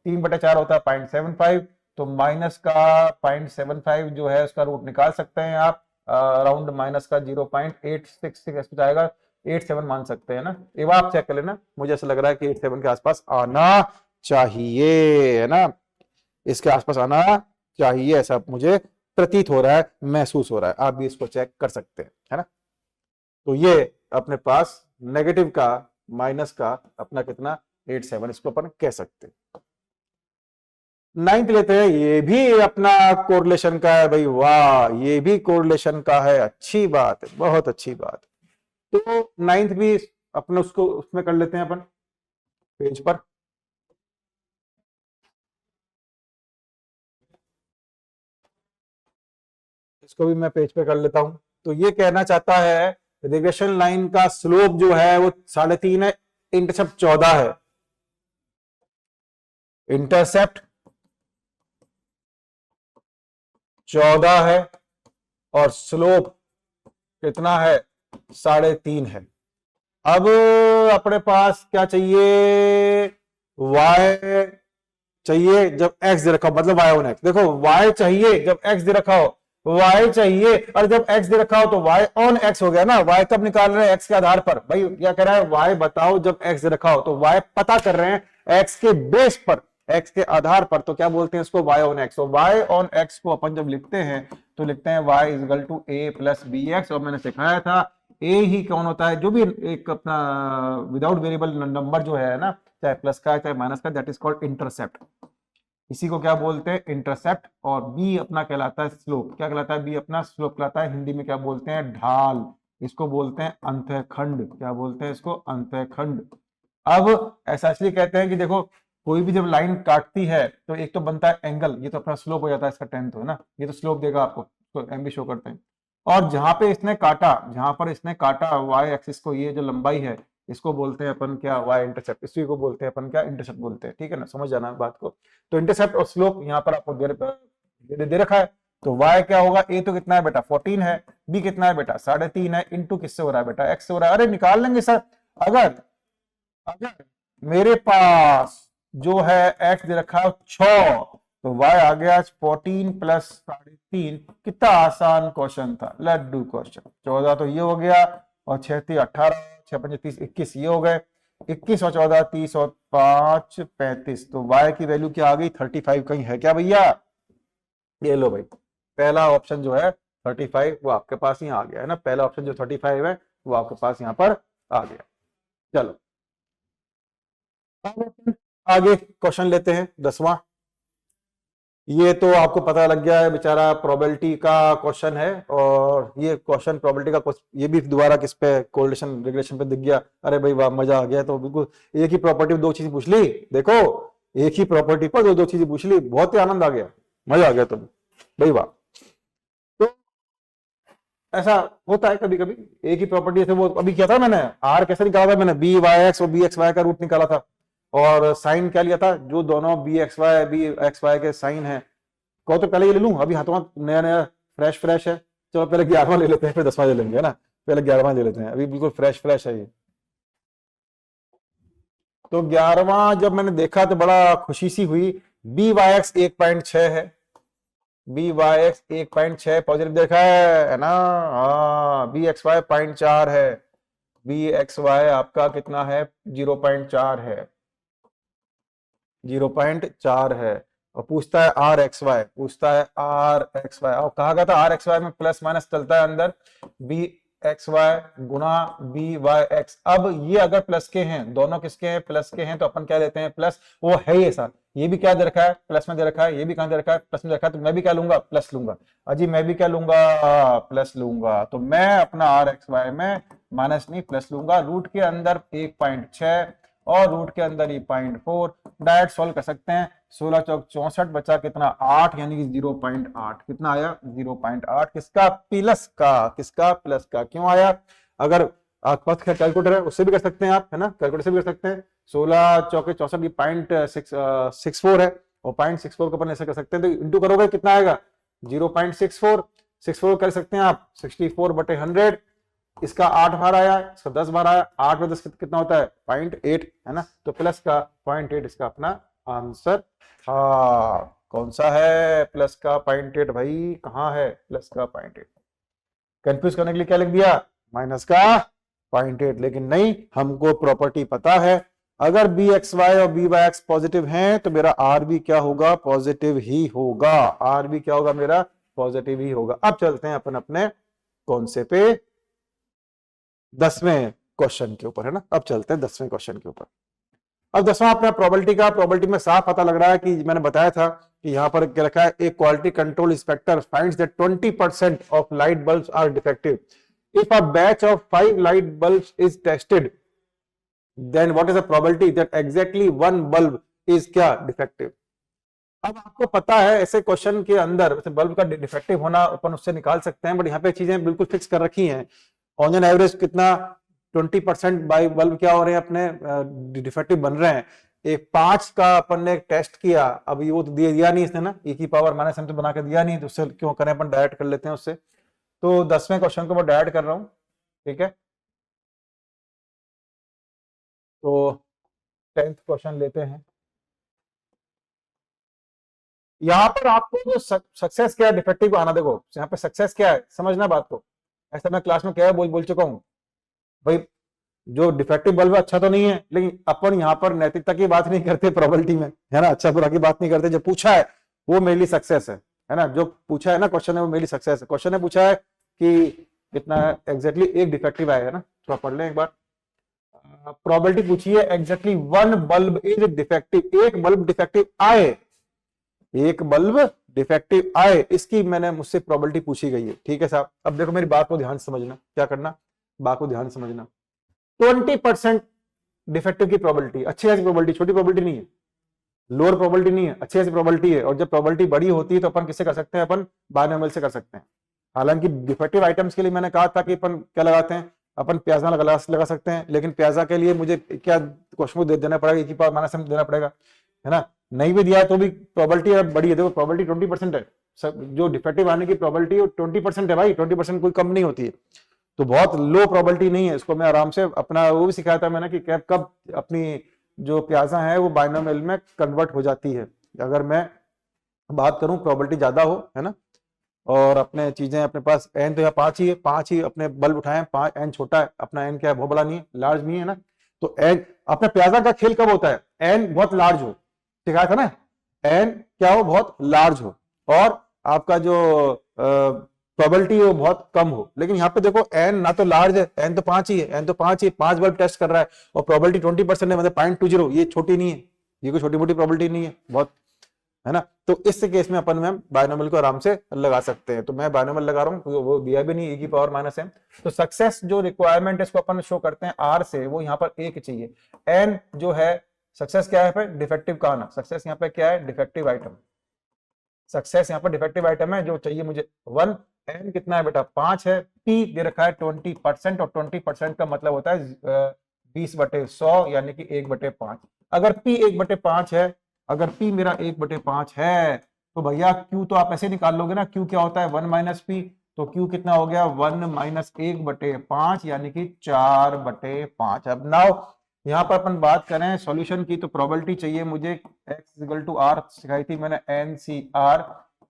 3/4 होता है 0.75, तो माइनस का 0.75 जो है उसका रूट निकाल सकते हैं आप, अराउंड माइनस का 0.866 जाएगा, 87 मान सकते हैं ना। एक बार आप चेक कर लेना, मुझे ऐसा लग रहा है कि 87 के आसपास आना चाहिए, है ना, इसके आसपास आना चाहिए, ऐसा मुझे प्रतीत हो रहा है, महसूस हो रहा है। आप भी इसको चेक कर सकते हैं, है ना। तो ये अपने पास नेगेटिव का माइनस का अपना कितना 87, इसको अपन कह सकते हैं। 9th लेते हैं, ये भी अपना कोरिलेशन का है भाई, वाह ये भी कोरिलेशन का है, अच्छी बात है, बहुत अच्छी बात। तो 9th भी अपने उसको उसमें कर लेते हैं अपन पेज पर। इसको भी मैं पेज पे कर लेता हूं। तो ये कहना चाहता है रिग्रेशन लाइन का स्लोप जो है वो 3.5 है, इंटरसेप्ट 14 है, इंटरसेप्ट 14 है और स्लोप कितना है, 3.5 है। अब अपने पास क्या चाहिए, y चाहिए जब x दे रखा हो, मतलब y ऑन x। देखो y चाहिए जब x दे रखा हो, y चाहिए, और जब x दे रखा हो तो y ऑन x हो गया ना। y कब निकाल रहे हैं? x के आधार पर। भाई क्या कह रहा है? y बताओ जब x दे रखा हो, तो y पता कर रहे हैं x के बेस पर, x के आधार पर, तो क्या बोलते हैं इसको? y on x। तो y ऑन x को अपन जब लिखते हैं तो लिखते हैं y is equal to a plus B X. और मैंने सिखाया था a ही कौन होता है? जो भी एक अपना विदाउट वेरिएबल नंबर जो है ना, चाहे प्लस का चाहे माइनस का, दैट इज कॉल्ड इंटरसेप्ट। इसी को क्या बोलते हैं? इंटरसेप्ट। और बी अपना कहलाता है स्लोप। क्या कहलाता है? बी अपना स्लोप कहलाता है। हिंदी में क्या बोलते हैं? ढाल। इसको बोलते हैं अंतःखंड। क्या बोलते हैं इसको? अंतःखंड। अब ऐसा इसलिए कहते हैं कि देखो, कोई भी जब लाइन काटती है तो एक तो बनता है एंगल, ये तो अपना स्लोप हो जाता है, इसका 10 तो है ना, ये तो स्लोप देगा आपको, तो एम भी शो करते हैं। और जहां पे इसने काटा, जहां पर इसने काटा वाई एक्सिस को, ये जो लंबाई है, इसको बोलते हैं अपन क्या? Y intercept. इसी को बोलते हैं अपन क्या? इंटरसेप्ट बोलते हैं। ठीक है ना, समझ जाना बात को। तो इंटरसेप्ट और स्लोप यहाँ पर आपको दे रखा है। तो y क्या होगा? a तो कितना है बेटा? 14 है। b कितना है बेटा? 3.5 है। इनटू किससे हो रहा है बेटा? x से हो रहा है। अरे निकाल लेंगे सर। अगर अगर मेरे पास जो है x दे रखा है 6, तो y आ गया 14 प्लस 3.5। कितना आसान क्वेश्चन था, लड्डू क्वेश्चन। 14 तो ये हो गया, और 6 3 18, 6 5 30 21 ये हो गए। 21 और 14 30 और 5 35। तो y की वैल्यू क्या आ गई? 35 कहीं है क्या भैया? ये लो भाई, पहला ऑप्शन जो है 35 वो आपके पास यहाँ आ गया है ना। पहला ऑप्शन जो 35 है वो आपके पास यहाँ पर आ गया। चलो आगे क्वेश्चन लेते हैं 10वां। ये तो आपको पता लग गया है बेचारा, प्रोबेबिलिटी का क्वेश्चन है। और ये क्वेश्चन प्रोबेबिलिटी का क्वेश्चन, ये भी दोबारा किस पे? कोरिलेशन रिग्रेशन पे दिख गया। अरे भाई वाह, मजा आ गया। तो बिल्कुल एक ही प्रॉपर्टी में दो चीजें पूछ ली। देखो, एक ही प्रॉपर्टी पर दो दो चीजें पूछ ली, बहुत ही आनंद आ गया, मजा आ गया। तुम भाई वाह। तो ऐसा होता है कभी कभी, एक ही प्रॉपर्टी। जैसे वो अभी किया था मैंने, आर कैसे निकाला था मैंने? बी वाई एक्स और बी एक्स वाई का रूट निकाला था। और साइन क्या लिया था? जो दोनों बी एक्स वाई के साइन है। कहो तो पहले ये ले लूं, अभी हाथों में नया नया फ्रेश फ्रेश है। चलो पहले 11वां ले लेते हैं, फिर 10वां ले लेंगे, है ना। पहले 11वां ले लेते हैं, अभी बिल्कुल फ्रेश फ्रेश है ये। तो 11वां जब मैंने देखा तो बड़ा खुशी सी हुई। बी वाई एक्स 1.6 है। बी वाई एक्स 1.6 पॉजिटिव देखा है ना। हाँ, बी एक्स वाई 0.4 है। बी एक्स वाई आपका कितना है? 0.4 है, 0.4 है। और पूछता है आर एक्स वाई, पूछता है आर एक्स वाई। और कहा गया था आर एक्स वाई में प्लस माइनस चलता है अंदर, बी एक्स वाई गुना बी वाई एक्स। अब ये अगर प्लस के हैं, दोनों किसके हैं? प्लस के हैं, तो अपन क्या लेते हैं? प्लस। वो है ये सर, ये भी क्या दे रखा है? प्लस में दे रखा है। ये भी कहां दे रखा है? प्लस में दे रखा है। तो मैं भी क्या लूंगा? प्लस लूंगा। अजी मैं भी क्या लूंगा? प्लस लूंगा। तो मैं अपना आर एक्स वाई में माइनस नहीं प्लस लूंगा। रूट के अंदर 1.6 और रूट के अंदर ही 0.4। डायरेक्ट सॉल्व कर सकते हैं। 16 चौक 64, बचा कितना? 8, यानी कि 0.8। कितना आया? 0.8। किसका? प्लस का। किसका? प्लस का। क्यों आया? अगर आपके पास कैलकुलेटर है उससे भी कर सकते हैं आप, है ना, कैलकुलेटर से भी कर सकते हैं। 16 चौके 64 की 0.64 है, और 0.64 को अपन ऐसे कर सकते हैं। तो इंटू करोगे कितना आएगा? 0.64। 64 कर सकते हैं आप 64/100। इसका 8 बार आया, इसका 10 बार आया। 8 में 10 कितना होता है? 0.8, है ना। तो प्लस का 0.8 इसका अपना आंसर था। कौन सा है प्लस का 0.8? भाई कहाँ है प्लस का 0.8? कंफ्यूज करने के लिए क्या लिख दिया? माइनस का 0.8। लेकिन नहीं, हमको प्रॉपर्टी पता है, अगर बी एक्स वाई और बी वाई एक्स पॉजिटिव हैं तो मेरा आर भी क्या होगा? पॉजिटिव ही होगा। आर भी क्या होगा मेरा? पॉजिटिव ही होगा। अब चलते हैं अपन अपने कौन से पे? 10वें क्वेश्चन के ऊपर, है ना। अब चलते हैं 10वें क्वेश्चन के ऊपर। अब 10वां अपना प्रोबेबिलिटी का। प्रोबेबिलिटी में साफ पता लग रहा है कि मैंने बताया था कि यहां पर क्या रखा है? एक quality control inspector finds that 20% of light bulbs are defective. If a batch of 5 light bulbs is tested, then what is the probability that exactly 1 bulb is क्या? डिफेक्टिव। अब आपको पता है ऐसे क्वेश्चन के अंदर बल्ब का डिफेक्टिव होना अपन उससे निकाल सकते हैं, बट यहाँ पे चीजें बिल्कुल फिक्स कर रखी हैं। ऑन एन एवरेज कितना? 20% बाई बल्ब क्या हो रहे हैं अपने? डिफेक्टिव बन रहे हैं। एक 5 का अपन ने टेस्ट किया, अभी वो तो दिया नहीं इसने ना, e की पावर माइनस m तो बना के दिया नहीं, तो उससे क्यों करें, अपन डायरेक्ट कर लेते हैं उससे। तो 10वें क्वेश्चन को मैं डायरेक्ट कर रहा हूँ, ठीक है। तो 10th क्वेश्चन लेते हैं। यहाँ पर आपको जो सक्सेस क्या है, डिफेक्टिव को आना, देखो यहाँ पे सक्सेस क्या है, समझना बात को। ऐसा मैं क्लास में क्या बोल चुका हूँ भाई, जो डिफेक्टिव बल्ब है अच्छा तो नहीं है, लेकिन अपन यहाँ पर नैतिकता की बात नहीं करते प्रोबेबिलिटी में, है ना, अच्छा बुरा की बात नहीं करते। जो पूछा है वो मेरे लिए सक्सेस है ना, जो पूछा है ना क्वेश्चन है वो मेरी सक्सेस है। क्वेश्चन ने पूछा है कि कितना एग्जैक्टली एक डिफेक्टिव आया है ना, थोड़ा पढ़ लें एक बार। प्रोबेबिलिटी पूछी है exactly one bulb is defective, एक बल्ब डिफेक्टिव आए, एक बल्ब डिफेक्टिव आए, इसकी मैंने मुझसे प्रोबेबिलिटी पूछी गई है। ठीक है साहब, अब देखो मेरी बात को ध्यान से समझना, क्या करना, बात को ध्यान से समझना। 20% डिफेक्टिव की प्रोबेबिलिटी, अच्छी खासी प्रोबेबिलिटी, छोटी प्रोबेबिलिटी नहीं है, लोअर प्रोबेबिलिटी नहीं है, अच्छी खासी प्रोबेबिलिटी है। और जब प्रोबेबिलिटी बड़ी होती है तो अपन किससे कर सकते हैं, अपन बायनॉमियल से कर सकते हैं। हालांकि डिफेक्टिव आइटम्स के लिए मैंने कहा था कि अपन क्या लगाते हैं, अपन प्याजा लगा सकते हैं, लेकिन प्याजा के लिए मुझे क्या क्वेश्चन को दे देना पड़ेगा, एक ही पावर माइनस देना पड़ेगा, है ना। नहीं भी दिया तो भी प्रोबेबिलिटी बड़ी है, देखो प्रोबेबिलिटी 20% है, सब जो डिफेक्टिव आने की प्रोबेबिलिटी 20% है भाई, 20% कोई कम नहीं होती है, तो बहुत लो प्रोबेबिलिटी नहीं है। इसको मैं आराम से अपना वो भी सिखाया था मैंने कि कब अपनी जो प्याजा है वो बायनोमियल में कन्वर्ट हो जाती है। अगर मैं बात करूं प्रोबेबिलिटी ज्यादा हो, है ना, और अपने चीजें अपने पास एन तो यहाँ 5 ही है, 5 ही अपने बल्ब उठाए, 5 एन छोटा है अपना, एन क्या है बहुत बड़ा नहीं है, लार्ज नहीं है ना, तो एन अपने प्याजा का खेल कब होता है, एन बहुत लार्ज हो, सिखाया था ना, एन क्या हो बहुत लार्ज हो, और आपका जो प्रोबेबिलिटी वो बहुत कम हो। लेकिन यहाँ पे देखो एन ना तो लार्ज है, एन तो 5 ही है, एन तो 5 ही, 5 बल्ब टेस्ट कर रहा है और प्रोबेबिलिटी 20% है, मतलब 0.20, ये छोटी नहीं है, ये कोई छोटी मोटी प्रोबेबिलिटी नहीं है बहुत, है ना। तो इस केस में अपन में बायनोमियल को आराम से लगा सकते हैं, तो मैं बायनोमियल लगा रहा हूँ, वो दिया भी नहीं, e की पावर माइनस है। तो सक्सेस जो रिक्वायरमेंट है इसको अपन शो करते हैं आर से, वो यहाँ पर एक चाहिए, एन जो है सक्सेस क्या है पे डिफेक्टिव का आना, सक्सेस यहाँ पे क्या है डिफेक्टिव आइटम, सक्सेस यहाँ पर डिफेक्टिव आइटम है जो चाहिए मुझे 1, एन कितना है बेटा 5 है, पी दे रखा है 20%, और 20% का मतलब होता है 20/100 यानी कि 1/5। अगर पी 1/5 है, अगर पी मेरा 1/5 है तो भैया क्यू तो आप ऐसे निकाल लोगे ना, क्यू क्या होता है 1 माइनस पी, तो क्यू कितना हो गया 1 माइनस 1/5 यानी कि 4/5। अब नाउ यहाँ पर अपन बात करें सॉल्यूशन की, तो प्रोबेबिलिटी चाहिए मुझे x इक्वल टू आर, सिखाई थी मैंने NCR,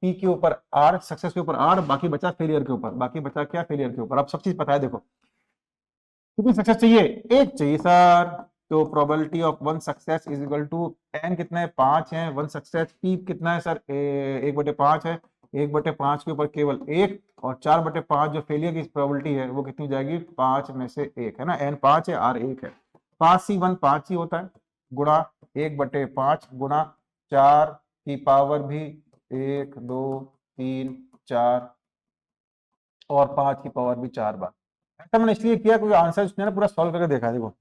पी के ऊपर आर, सक्सेस के ऊपर आर, बाकी बचा फेलियर के ऊपर, बाकी बचा क्या फेलियर के ऊपर। अब सब चीज पता है, देखो कितनी सक्सेस चाहिए, एक चाहिए सर, तो probability of 1 success is equal to N कितना है 5 है, 1 सक्सेस, पी कितना है सर 1/5 है, 1/5 के ऊपर केवल 1, और 4/5 जो फेलियर की प्रोबेबिलिटी है वो कितनी हो जाएगी 5 में से 1, है ना, एन 5 है आर 1 है, 5C1 5 ही होता है, गुणा 1/5 गुणा 4 की पावर भी 1 2 3 4 और 5 की पावर भी 4 बार। ऐसा मैंने इसलिए किया क्योंकि आंसर उसने ना पूरा सॉल्व करके देखा है। देखो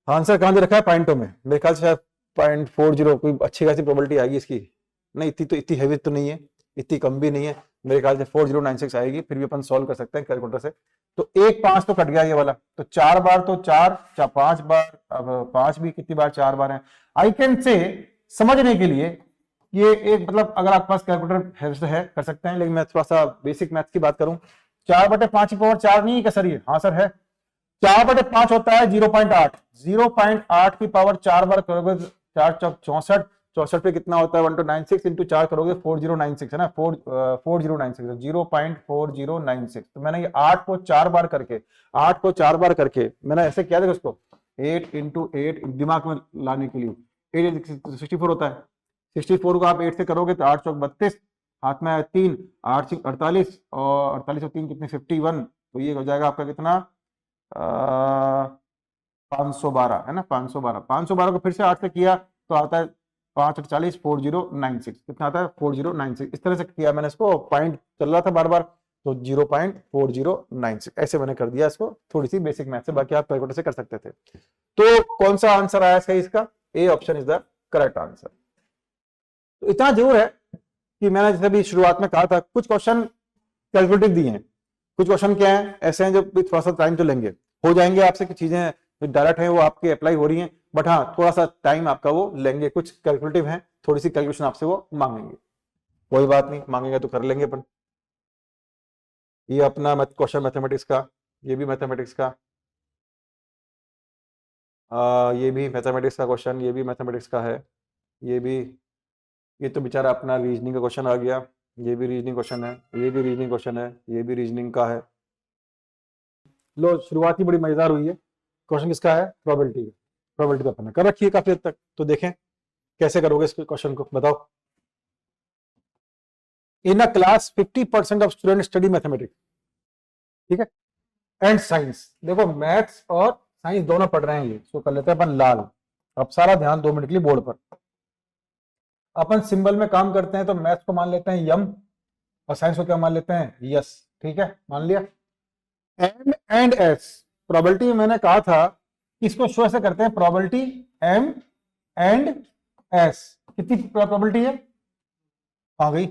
आंसर कहां दे रखा है पॉइंटों में, मेरे ख्याल से शायद 0.40 कोई अच्छी खासी प्रोबेबिलिटी आएगी इसकी, नहीं इतनी तो इतनी हैवी तो नहीं है, इतनी कम भी नहीं है, मेरे ख्याल से 4096 आएगी, फिर भी अपन सॉल्व कर सकते हैं कैलकुलेटर से। तो 1 5 तो कट गया ये वाला, तो 4 बार तो 4 5 बार, अब 5 भी कितनी बार 4 बार है। आई कैन से समझने के लिए ये एक मतलब अगर आपके पास कैलकुलेटर है कर सकते हैं, लेकिन मैं थोड़ा सा बेसिक मैथ्स की बात करूं, 4/5 की पावर 4 नहीं है क्या सर ये, हाँ सर है, 4/5 होता है 0.8, 0.8 की पावर 4 बार करोगे 4 चौक 64, 64 पे कितना होता है 1296 इंटू 4 करोगे 4096, है ना, 4096 0.4096। तो मैंने ये 8 को 4 बार करके, 8 को 4 बार करके मैंने ऐसे किया, देखो उसको 8 इंटू 8 दिमाग में लाने के लिए, 8 64 होता है, 64 को आप 8 से करोगे तो 8 चौक 32, हाथ में 3, 8 6 48, और 48 और 3 कितने 51, तो ये हो जाएगा आपका कितना 512, है ना, 512, 512 को फिर से 8 से किया तो आता है 548 4096, कितना आता है 4096, इस तरह से किया मैंने इसको, पॉइंट चल रहा था बार बार, तो 0.4096 ऐसे मैंने कर दिया इसको, थोड़ी सी बेसिक मैथ से, बाकी आप कैलकुलेटर से कर सकते थे। तो कौन सा आंसर आया सही इसका, A option is the correct answer. तो इतना जरूर है कि मैंने जैसे भी शुरुआत में कहा था कुछ क्वेश्चन कैलकुलेटिव दिए हैं, कुछ क्वेश्चन क्या है ऐसे हैं जो थोड़ा सा टाइम तो लेंगे, हो जाएंगे आपसे, कुछ चीजें डायरेक्ट हैं वो आपके अप्लाई हो रही हैं, बट हाँ थोड़ा सा टाइम आपका वो लेंगे, कुछ कैलकुलेटिव हैं, थोड़ी सी कैलकुलेशन आपसे वो मांगेंगे, कोई बात नहीं, मांगेंगे तो कर लेंगे अपन। ये अपना क्वेश्चन मैथमेटिक्स का, ये भी मैथमेटिक्स का, ये भी मैथमेटिक्स का क्वेश्चन, ये भी मैथमेटिक्स का है, ये भी ये तो बेचारा अपना रीजनिंग का क्वेश्चन आ गया, ये भी रीजनिंग क्वेश्चन है, ये भी रीजनिंग क्वेश्चन है, ये भी रीजनिंग का है। लो शुरुआत ही बड़ी मजेदार हुई है। क्वेश्चन किसका है? प्रोबेबिलिटी का। प्रोबेबिलिटी तो अपन ने कर रखी है काफी हद तक, तो देखें कैसे करोगे इस क्वेश्चन को, बताओ। In a class 50% of student study mathematics, ठीक है, एंड साइंस। देखो मैथ्स और साइंस दोनों पढ़ रहे हैं ये, इसको कर लेते हैं अपन लाल। अब सारा ध्यान 2 मिनट के लिए बोर्ड पर। अपन सिंबल में काम करते हैं तो मैथ्स को मान लेते हैं यम और साइंस को क्या मान लेते हैं? यस, ठीक है, मान लिया। एम एंड एस, प्रोबेबिलिटी मैंने कहा था इसको शो ऐसे करते हैं, प्रोबेबिलिटी एम एंड एस। कितनी प्रोबेबिलिटी है? आ गई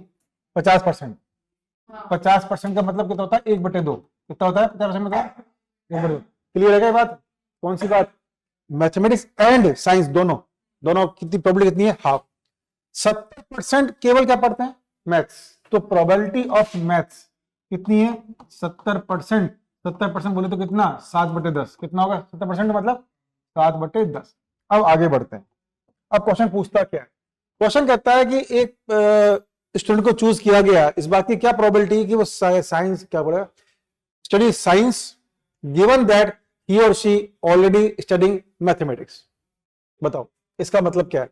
50%। 50% का मतलब कितना होता है? 1/2। कितना होता है 50% मतलब? 1/2। क्लियर है क्या बात? कौन सी बात? मैथमेटिक्स एंड साइंस दोनों दोनों कितनी प्रोबेबिलिटी कितनी है? हाफ। 70% केवल क्या पढ़ते हैं? मैथ्स। तो प्रोबेबिलिटी ऑफ मैथ्स कितनी है? 70%। 70% बोले तो कितना? 7/10। कितना होगा 70% मतलब? 7/10। अब आगे बढ़ते हैं। अब क्वेश्चन पूछता क्या है? क्वेश्चन कहता है कि एक स्टूडेंट को चूज किया गया, इस बात की क्या प्रोबेबिलिटी है कि वो साइंस क्या पढ़ेगा? Study science given that he और शी ऑलरेडी स्टडिंग मैथमेटिक्स। बताओ इसका मतलब क्या है?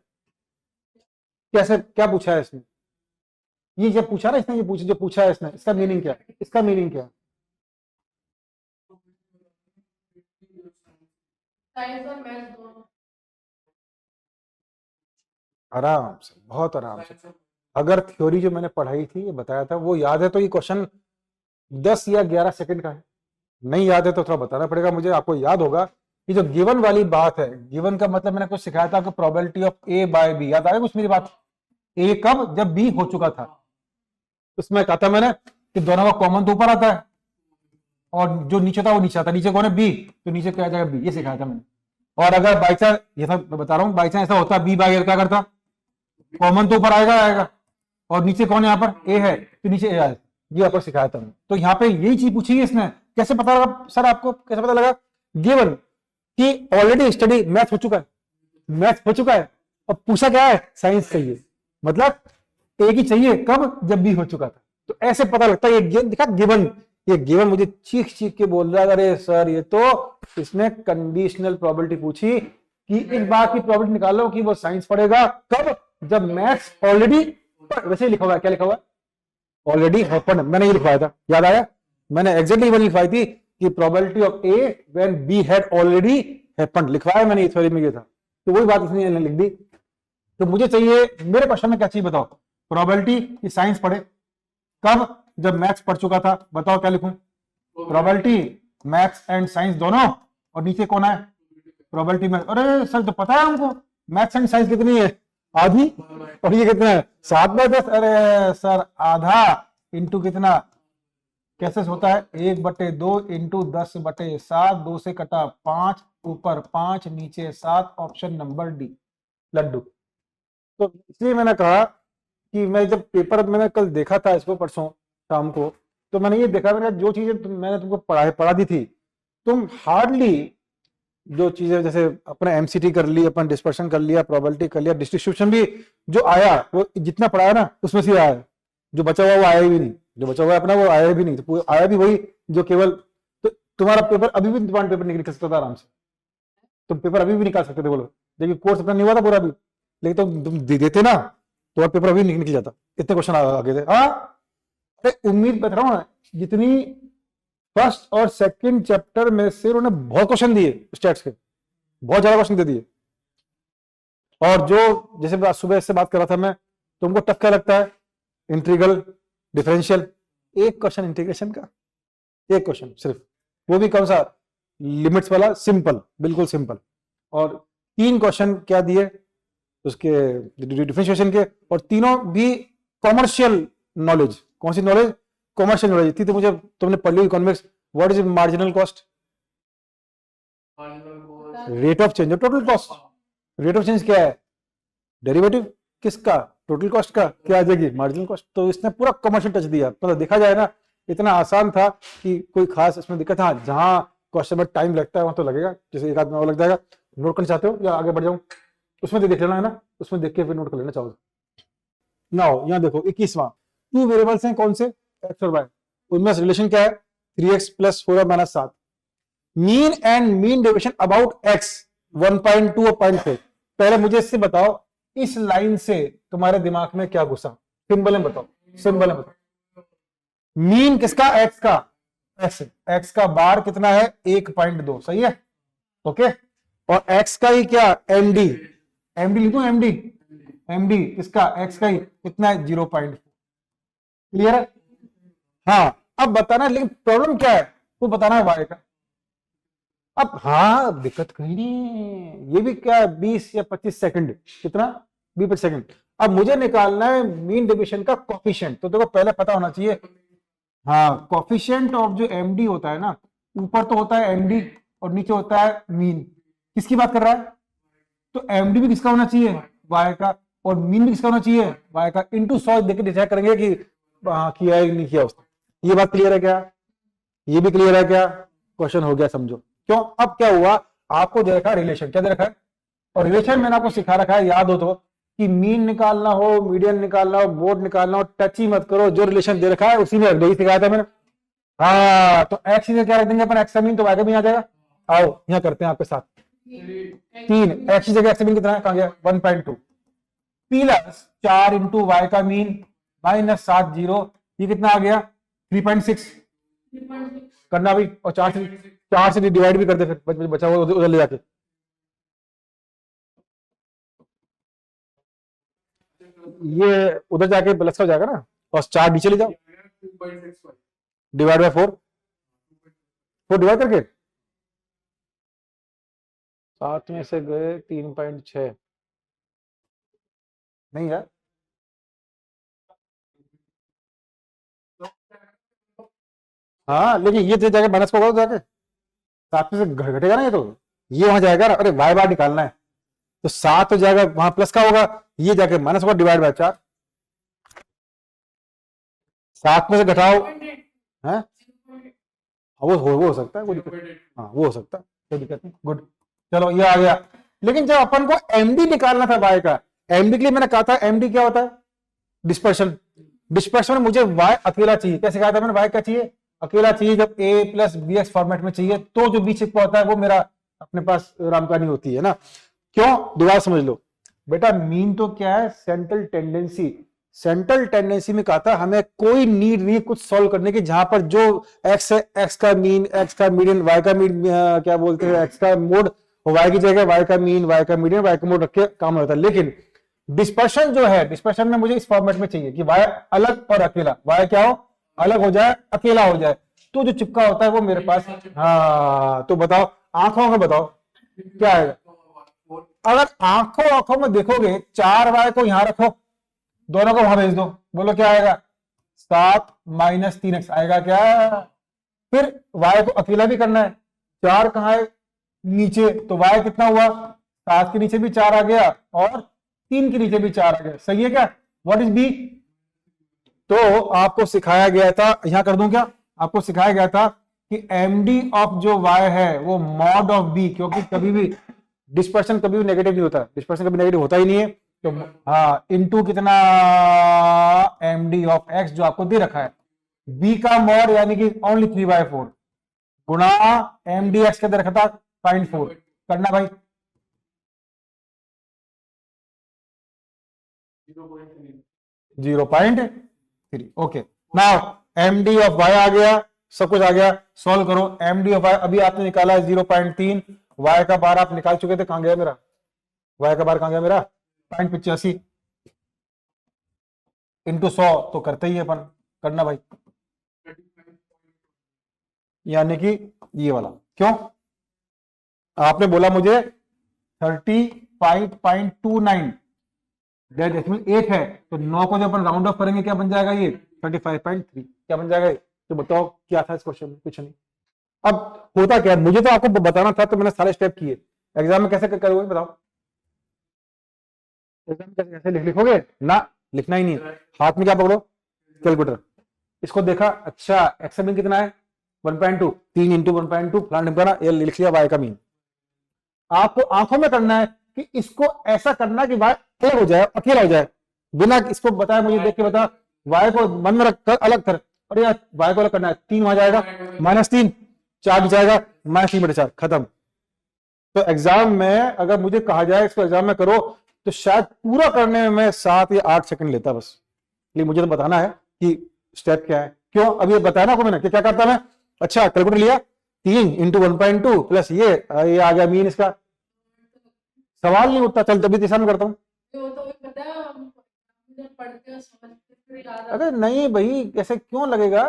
कैसे, क्या पूछा है इसने? ये जब पूछा ना इसने, ये पूछा जो पूछा है इसने, इसका मीनिंग क्या है? इसका मीनिंग क्या है? साइंस और मैथ्स दोनों। आराम से, बहुत आराम से। अगर थ्योरी जो मैंने पढ़ाई थी, ये बताया था, वो याद है तो ये क्वेश्चन 10 या 11 सेकंड का है। नहीं याद है तो थोड़ा बताना पड़ेगा मुझे। आपको याद होगा कि जो गिवन वाली बात है, गिवन का मतलब मैंने कुछ सिखाया था कि probability of A by B, याद आया कुछ मेरी बात? ए कब? जब बी हो चुका था। उसमें कहा था मैंने कि दोनों का कॉमन तो ऊपर आता है और जो नीचे था वो नीचे आता। नीचे कौन है? बी, तो नीचे क्या आ जाएगा? बी। ये सिखाया था मैंने। और अगर बाई चांस, ये सब मैं बता रहा हूँ, बाई चांस ऐसा होता बी बाय क्या करता? कॉमन तो ऊपर आएगा आएगा, और नीचे कौन है? यहाँ पर ए है, तो नीचे ए आएगा। ये आपको सिखाया था मैंने। तो यहाँ पे यही चीज पूछी है इसने। कैसे पता लगा सर? आपको कैसे पता लगा? गिवन कि ऑलरेडी स्टडी मैथ हो चुका है, मैथ हो चुका है, और पूछा क्या है? साइंस चाहिए। मतलब एक ही चाहिए, कब? जब भी हो चुका था। तो ऐसे पता लगता है। ये दिखा गिवन, ये गिवन मुझे चीख चीख के बोल रहा है, अरे सर ये तो इसने कंडीशनल प्रोबेबिलिटी पूछी कि इस बात की प्रोबेबिलिटी निकालो कि वो साइंस पढ़ेगा कब? जब मैथ्स ऑलरेडी, वैसे ही लिखा हुआ है, क्या लिखा हुआ है? Already happened. मैंने ये लिखवाया था, याद आया? मैंने एग्जैक्टली वही लिखवाई थी कि probability of A when be had already happened, लिखवाया मैंने, थ्योरी में ये था। तो वही बात इसने लिख दी। तो मुझे चाहिए, मेरे क्वेश्चन में क्या चाहिए बताओ? प्रोबेबिलिटी कि साइंस पढ़े कब? जब मैथ्स पढ़ चुका था। बताओ क्या लिखूं? प्रोबेबिलिटी मैथ्स एंड साइंस दोनों, और नीचे कौन है? प्रोबेबिलिटी में। अरे सर तो पता है हमको मैथ्स एंड साइंस कितनी है? आधी। और ये कितना है? 7/10। अरे सर आधा इंटू कितना? कैसे होता है? 1/2 इंटू 10/7। 2 से कटा 5, ऊपर 5 नीचे 7, ऑप्शन नंबर डी, लड्डू। तो इसलिए मैंने कहा कि मैं जब पेपर मैंने कल देखा था इसको, परसों शाम को, तो मैंने ये देखा, मैंने जो चीजें मैंने तुमको पढ़ा दी थी, तुम हार्डली जो चीजें, जैसे अपने एमसीटी कर ली, अपन डिस्पर्शन कर लिया, प्रोबेबिलिटी कर लिया, डिस्ट्रीब्यूशन भी जो आया वो जितना पढ़ाया ना उसमें से आया है। जो बचा हुआ वो आया भी नहीं, जो बचा हुआ है अपना वो आया भी नहीं। तो आया भी वही जो केवल, तो तुम्हारा पेपर अभी भी डिमांड पेपर निकल सकता था आराम से। तुम पेपर अभी भी निकाल सकते थे, बोलो देखिए कोर्स अपना नहीं हुआ था पूरा भी, लेकिन तुम देते ना तो पेपर अभी निकल जाता। इतने क्वेश्चन आगे थे। हाँ उम्मीद बता रहा हूँ, जितनी फर्स्ट और सेकंड चैप्टर में से उन्होंने बहुत क्वेश्चन दिए स्टैट्स के, बहुत ज्यादा क्वेश्चन दे दिए। और जो जैसे सुबह से बात कर रहा था मैं, तुमको टफ क्या लगता है? Integral, differential. एक क्वेश्चन इंटीग्रेशन का, एक क्वेश्चन सिर्फ, वो भी कौन सा? लिमिट्स वाला, सिंपल, बिल्कुल सिंपल। और 3 क्वेश्चन क्या दिए उसके डिफरेंशिएशन के, और तीनों भी कॉमर्शियल नॉलेज। कौन सी नॉलेज? कॉमर्शियल नॉलेज थी। तो मुझे तुमने पढ़ ली economics, what is marginal cost? Rate of change, total cost. Rate of change क्या है? डेरिवेटिव किसका? टोटल कॉस्ट का। क्या आ जाएगी? Marginal cost. तो इसने पूरा कमर्शियल टच दिया। मतलब देखा जाए ना, इतना आसान था कि कोई खास इसमें दिक्कत। हाँ जहां क्वेश्चन में टाइम लगता है वहां तो लगेगा, जैसे एक आध में लग जाएगा। नोट करना चाहते हो या आगे बढ़ जाऊं? उसमें देख लेना है ना, उसमें देख के फिर नोट कर लेना चाहो। नाउ यहाँ देखो 21वां, टू वेरिएबल्स हैं कौन से, एक्स और वाई, उनमें रिलेशन क्या है 3x plus 4 minus 7, mean and mean deviation about x 1.2 और 0.5। पहले मुझे इससे बताओ इस लाइन से तुम्हारे दिमाग में क्या घुसा, सिंबल में बताओ, सिंबल में बताओ। मीन किसका, x का, x का बार कितना है 1.2, सही है, ओके। और x का ही क्या md, md लिखूं, md किसका, x का ही कितना है 0.4, क्लियर है। हाँ अब बताना, लेकिन प्रॉब्लम क्या है, वो बताना है y का। अब हाँ दिक्कत कहीं नहीं, ये भी क्या है 20 या 25 सेकंड, कितना 20 सेकंड। अब मुझे निकालना है मीन डेविएशन का कोफिशिएंट, तो देखो पहले पता होना चाहिए, हाँ कोफिशिएंट ऑफ जो एमडी होता है ना, ऊपर तो होता है एमडी और नीचे होता है मीन, किसकी बात कर रहा है, तो एमडी भी किसका होना चाहिए, वाई का, और मीन भी किसका होना चाहिए, वाई का, इंटू 100 देकर डिसाइड करेंगे कि किया है नहीं किया उसने। ये बात क्लियर है क्या, ये भी क्लियर है क्या, क्वेश्चन हो गया समझो। क्यों, अब क्या हुआ, आपको दे रखा है रिलेशन, क्या दे रखा है, और रिलेशन मैंने आपको सिखा रखा है, याद हो तो, कि मीन निकालना हो, मीडियन निकालना हो, मोड निकालना हो, टच ही मत करो, जो रिलेशन दे रखा है उसी में रख दो, यही सिखाया था मैंने। हाँ तो एक्स क्या रख देंगे अपन, एक्स का मीन तो वाई का मीन आ जाएगा। आओ यहाँ करते हैं आपके साथ, 3 एक्स की जगह एक्स का मीन कितना है, कहां गया 1.2 प्लस 4 इंटू वाई का मीन माइनस 7 0, ये कितना आ गया 3.6 करना भाई, और 4 से डिवाइड भी कर दे, फिर बचा हुआ उधर ले जाके, ये उधर जाके प्लस का हो जाएगा ना, और 4 नीचे ले जाओ, डिवाइड बाय 4 डिवाइड करके 7 में से गए 3.6, नहीं यार, हाँ लेकिन ये जाके माइनस का होगा, जाके 7 में से घटेगा ना, ये वहां जाएगा ना, अरे वाई बार निकालना है, तो 7 हो जाएगा, वहां प्लस का होगा, ये जाके माइनस होगा, डिवाइड बाय 4, 7 में से घटाओ, है वो हो सकता है, कोई दिक्कत, हाँ वो हो सकता है, कोई दिक्कत नहीं, गुड, चलो ये आ गया। लेकिन जब अपन को एमडी निकालना था वाई का, एमडी के लिए मैंने कहा था एमडी क्या होता है, डिस्पर्शन, डिस्पर्शन में मुझे वाई अकेला चाहिए, कैसे कहा था मैंने, वाई क्या चाहिए, अकेला चाहिए, जब ए प्लस बी एक्स फॉर्मेट में चाहिए, तो जो बी छिपा होता है वो मेरा अपने पास रामकानी होती है ना। क्यों, दोबारा समझ लो बेटा, मीन तो क्या है सेंट्रल टेंडेंसी, सेंट्रल टेंडेंसी में कहा था हमें कोई नीड नहीं कुछ सॉल्व करने की, जहां पर जो एक्स है एक्स का मीन, एक्स का मीडियन, वाई का मीन क्या बोलते हैं एक्स का मोड, वाई की जगह वाई का मीन, वाई का मीडियन, वाई का मोड रख के काम होता है। लेकिन डिस्पर्शन जो है, डिस्पर्शन में मुझे इस फॉर्मेट में चाहिए कि वाई अलग और अकेला, वाई क्या हो, अलग हो जाए, अकेला हो जाए, तो जो चिपका होता है वो मेरे पास, हाँ तो बताओ आंखों में बताओ क्या आएगा, अगर आंखों में देखोगे 4y को यहां रखो, दोनों को वहां भेज दो, बोलो क्या आएगा 7 माइनस 3x आएगा क्या, फिर y को अकेला भी करना है, 4 कहां है नीचे, तो y कितना हुआ 7 के नीचे भी 4 आ गया और 3 के नीचे भी 4 आ गया, सही है क्या, व्हाट इज b, तो आपको सिखाया गया था, यहां कर दूं क्या, आपको सिखाया गया था कि md ऑफ जो y है वो मॉड ऑफ b, क्योंकि कभी भी डिस्पर्शन कभी भी नेगेटिव नहीं होता, डिस्पर्शन कभी नेगेटिव होता ही नहीं है, तो हाँ इनटू कितना md ऑफ x जो आपको दे रखा है, b का मॉड यानी कि ओनली 3/4 गुणा md x का दे रखा था 0.4 करना भाई, 0.3, okay. Now md of y आ गया, सब कुछ आ गया, सॉल्व करो, md ऑफ y अभी आपने निकाला है 0.3, y का बार आप निकाल चुके थे, कहां गया मेरा, y का बार कहां गया मेरा 0.85 इंटू 100, तो करते ही अपन, करना भाई, यानी कि ये वाला, क्यों आपने बोला मुझे 35.29 डेसिमल 8 है, तो 9 को जब अपन राउंड ऑफ करेंगे क्या बन जाएगा, ये 35.3 क्या बन जाएगा, तो बताओ क्या था इस क्वेश्चन में, कुछ नहीं। अब होता क्या, मुझे तो आपको बताना था, तो मैंने सारे स्टेप किए, एग्जाम में कैसे करोगे बताओ, एग्जाम कैसे कैसे लिखोगे ना, लिखना ही नहीं, हाथ में क्या पकड़ो कैलकुलेटर, इसको देखा, अच्छा एक्स का मीन कितना है 1.2, 3 इंटू 1.2 फलान ढिमकाना, ये लिख लिया वाई का मीन। आपको आंखों में करना है कि इसको ऐसा करना कि वाई अलग हो जाए, अकेला हो जाए, बिना इसको बताया मुझे देख के बता, y को मन में रख कर अलग कर, अरे यार y को अलग करना है, 3 वहां जाएगा -3, 4 जाएगा -3/4, खत्म। तो एग्जाम में अगर मुझे कहा जाए इसको एग्जाम में करो तो शायद पूरा करने में मैं 7 या 8 सेकंड लेता बस, लेकिन मुझे तो बताना है कि स्टेप क्या है। क्यों? अभी बताया ना आपको मैंने कि क्या करता मैं, अच्छा कैलकुलेटर लिया, 3 × 1.2 प्लस ये आ गया मीन, इसका सवाल नहीं उठता, चल तभी दिशा में करता हूँ। वो तो पता है, मुझे पढ़ते हैं समझते फिर याद आता अरे नहीं भाई, ऐसे क्यों लगेगा,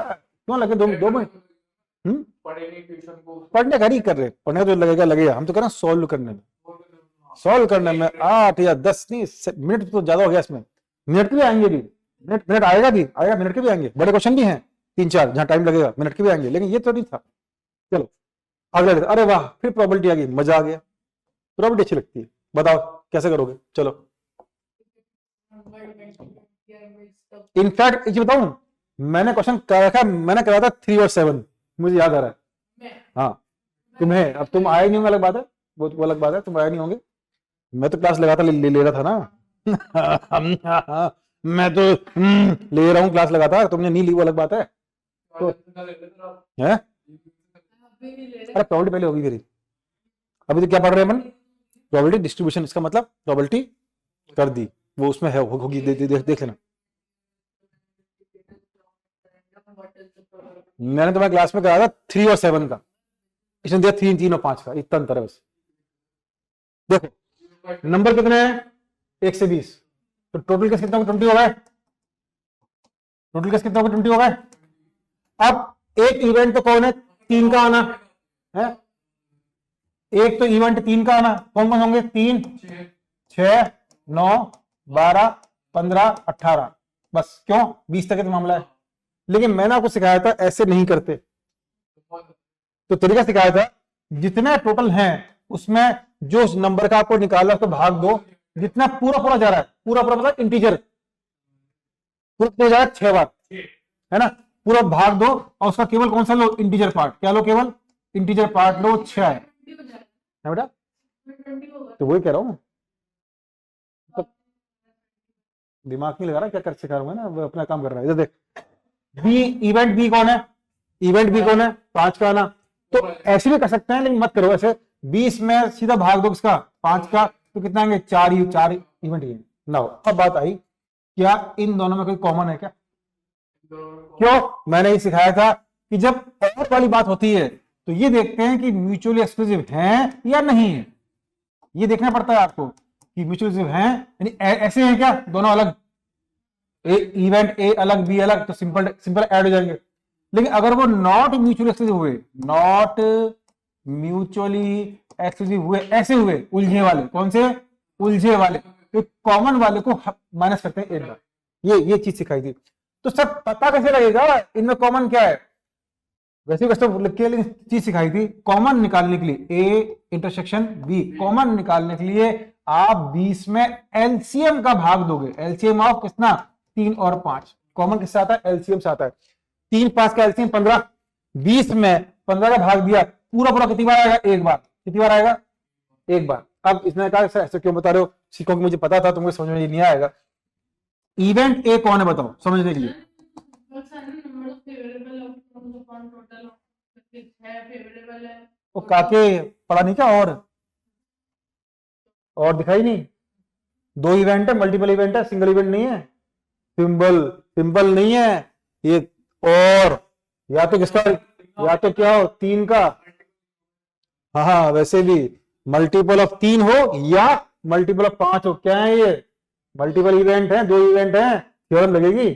क्यों लगे 2 मिनट, पढ़ेंगे ट्यूशन को, पढ़ने का नहीं कर रहे, पढ़ने तो लगेगा लगेगा, हम तो कर रहे हैं सॉल्व करने में, सॉल्व करने में 8 या 10 नहीं मिनट तो ज्यादा हो गया इसमें, मिनट के भी आएंगे भी, मिनट आएगा भी, आएगा मिनट के भी आएंगे, बड़े क्वेश्चन भी हैं 3-4 जहां टाइम लगेगा, मिनट के भी आएंगे, लेकिन ये तो नहीं था। चलो अगला, अरे वाह फिर प्रोबेबिलिटी आ गई, मजा आ गया, प्रोबेबिलिटी अच्छी लगती है, बताओ कैसे करोगे। चलो इनफैक्ट ये बताऊं, मैंने क्वेश्चन करा था, मैंने करा था 3 और 7, मुझे याद आ रहा है। हाँ तुम्हें, अब तुम आए नहीं होंगे अलग बात है, वो अलग बात है, तुम आए नहीं होंगे, मैं तो क्लास लगाता ले रहा था ना मैं तो ले रहा हूँ क्लास लगाता, तुमने नहीं ली वो अलग बात है। तो है अरे प्रोबेबिलिटी पहले होगी मेरी, अभी तो क्या पढ़ रहे हैं अपन, प्रोबेबिलिटी डिस्ट्रीब्यूशन, इसका मतलब प्रोबेबिलिटी कर दी, वो उसमें है होगी, देख लेना। मैंने तुम्हारे क्लास में कराया था 3 और 7 का, इसने दिया 3 और 5 का, इतना अंतर है बस। देखो नंबर कितने हैं, 1 से 20, तो टोटल केस कितना 20 हो गए, टोटल केस कितना 20 हो गए। अब एक इवेंट तो कौन है, 3 का आना है, एक तो इवेंट 3 का आना, कौन कौन होंगे, 3, 6, 9, 12, 15, 18, बस। क्यों 20 तक का मामला है, लेकिन मैंने आपको सिखाया था ऐसे नहीं करते, तो तरीका सिखाया था, जितने टोटल हैं उसमें जो नंबर का आपको निकाला उसको भाग दो, जितना पूरा जा रहा है, पूरा मतलब इंटीजर पूरा जा रहा है 6 बार, है ना, पूरा भाग दो और उसका केवल कौन सा लो, इंटीजर पार्ट, क्या लो, केवल इंटीजर पार्ट लो, 6 है बेटा, तो वही कह रहा हूं, तो दिमाग नहीं लगा रहा, क्या कर सिखा रहा हूं ना, अपना काम कर रहा है। इधर देख, बी इवेंट बी कौन है, इवेंट बी कौन है, 5 का आना, तो ऐसे भी कर सकते हैं लेकिन मत करो ऐसे, 20 में सीधा भाग दो किसका, 5 का, तो कितना आएंगे, 4 इवेंट ही ना। अब बात आई, क्या इन दोनों में कोई कॉमन है क्या, क्यों, मैंने ये सिखाया था कि जब और वाली बात होती है तो ये देखते हैं कि म्यूचुअली एक्सक्लूसिव हैं या नहीं है, ये देखना पड़ता है आपको कि म्यूचुअली एक्सक्लूसिव हैं, यानी ऐसे हैं क्या दोनों अलग, इवेंट ए अलग बी अलग, तो सिंपल ऐड हो जाएंगे। लेकिन अगर वो नॉट म्यूचुअली एक्सक्लूसिव हुए, नॉट म्यूचुअली एक्सक्लूसिव हुए, ऐसे हुए उलझे वाले, कौन से उलझे वाले, तो कॉमन वाले को माइनस करते हैं एक बार, ये चीज सिखाई थी। तो सब पता कैसे लगेगा इनमें कॉमन क्या है, वैसे ही चीज सिखाई थी, कॉमन निकालने के लिए ए इंटरसेक्शन बी, कॉमन निकालने के लिए आप 20 में एलसीएम का भाग दोगे, एलसीएम ऑफ कितना, 3 और 5, कॉमन किससे आता है, एलसीएम से आता है, 3 5 का एलसीएम 15, 20 में 15 का भाग दिया, पूरा कितनी बार आएगा, एक बार, कितनी बार आएगा, एक बार। अब इसने कहा ऐसे क्यों बता रहे हो, सीखो कि मुझे पता था, तुमको समझ में नहीं आएगा। इवेंट ए कौन है बताओ समझने के लिए, वो काके पढ़ा नहीं क्या, और दिखाई नहीं, 2 इवेंट है, मल्टीपल इवेंट है, सिंगल इवेंट नहीं है, सिंपल नहीं है ये, और या तो किसका, या तो क्या हो 3 का, हाँ वैसे भी मल्टीपल ऑफ 3 हो या मल्टीपल ऑफ 5 हो, क्या है ये, मल्टीपल इवेंट है, 2 इवेंट है, थ्योरम लगेगी,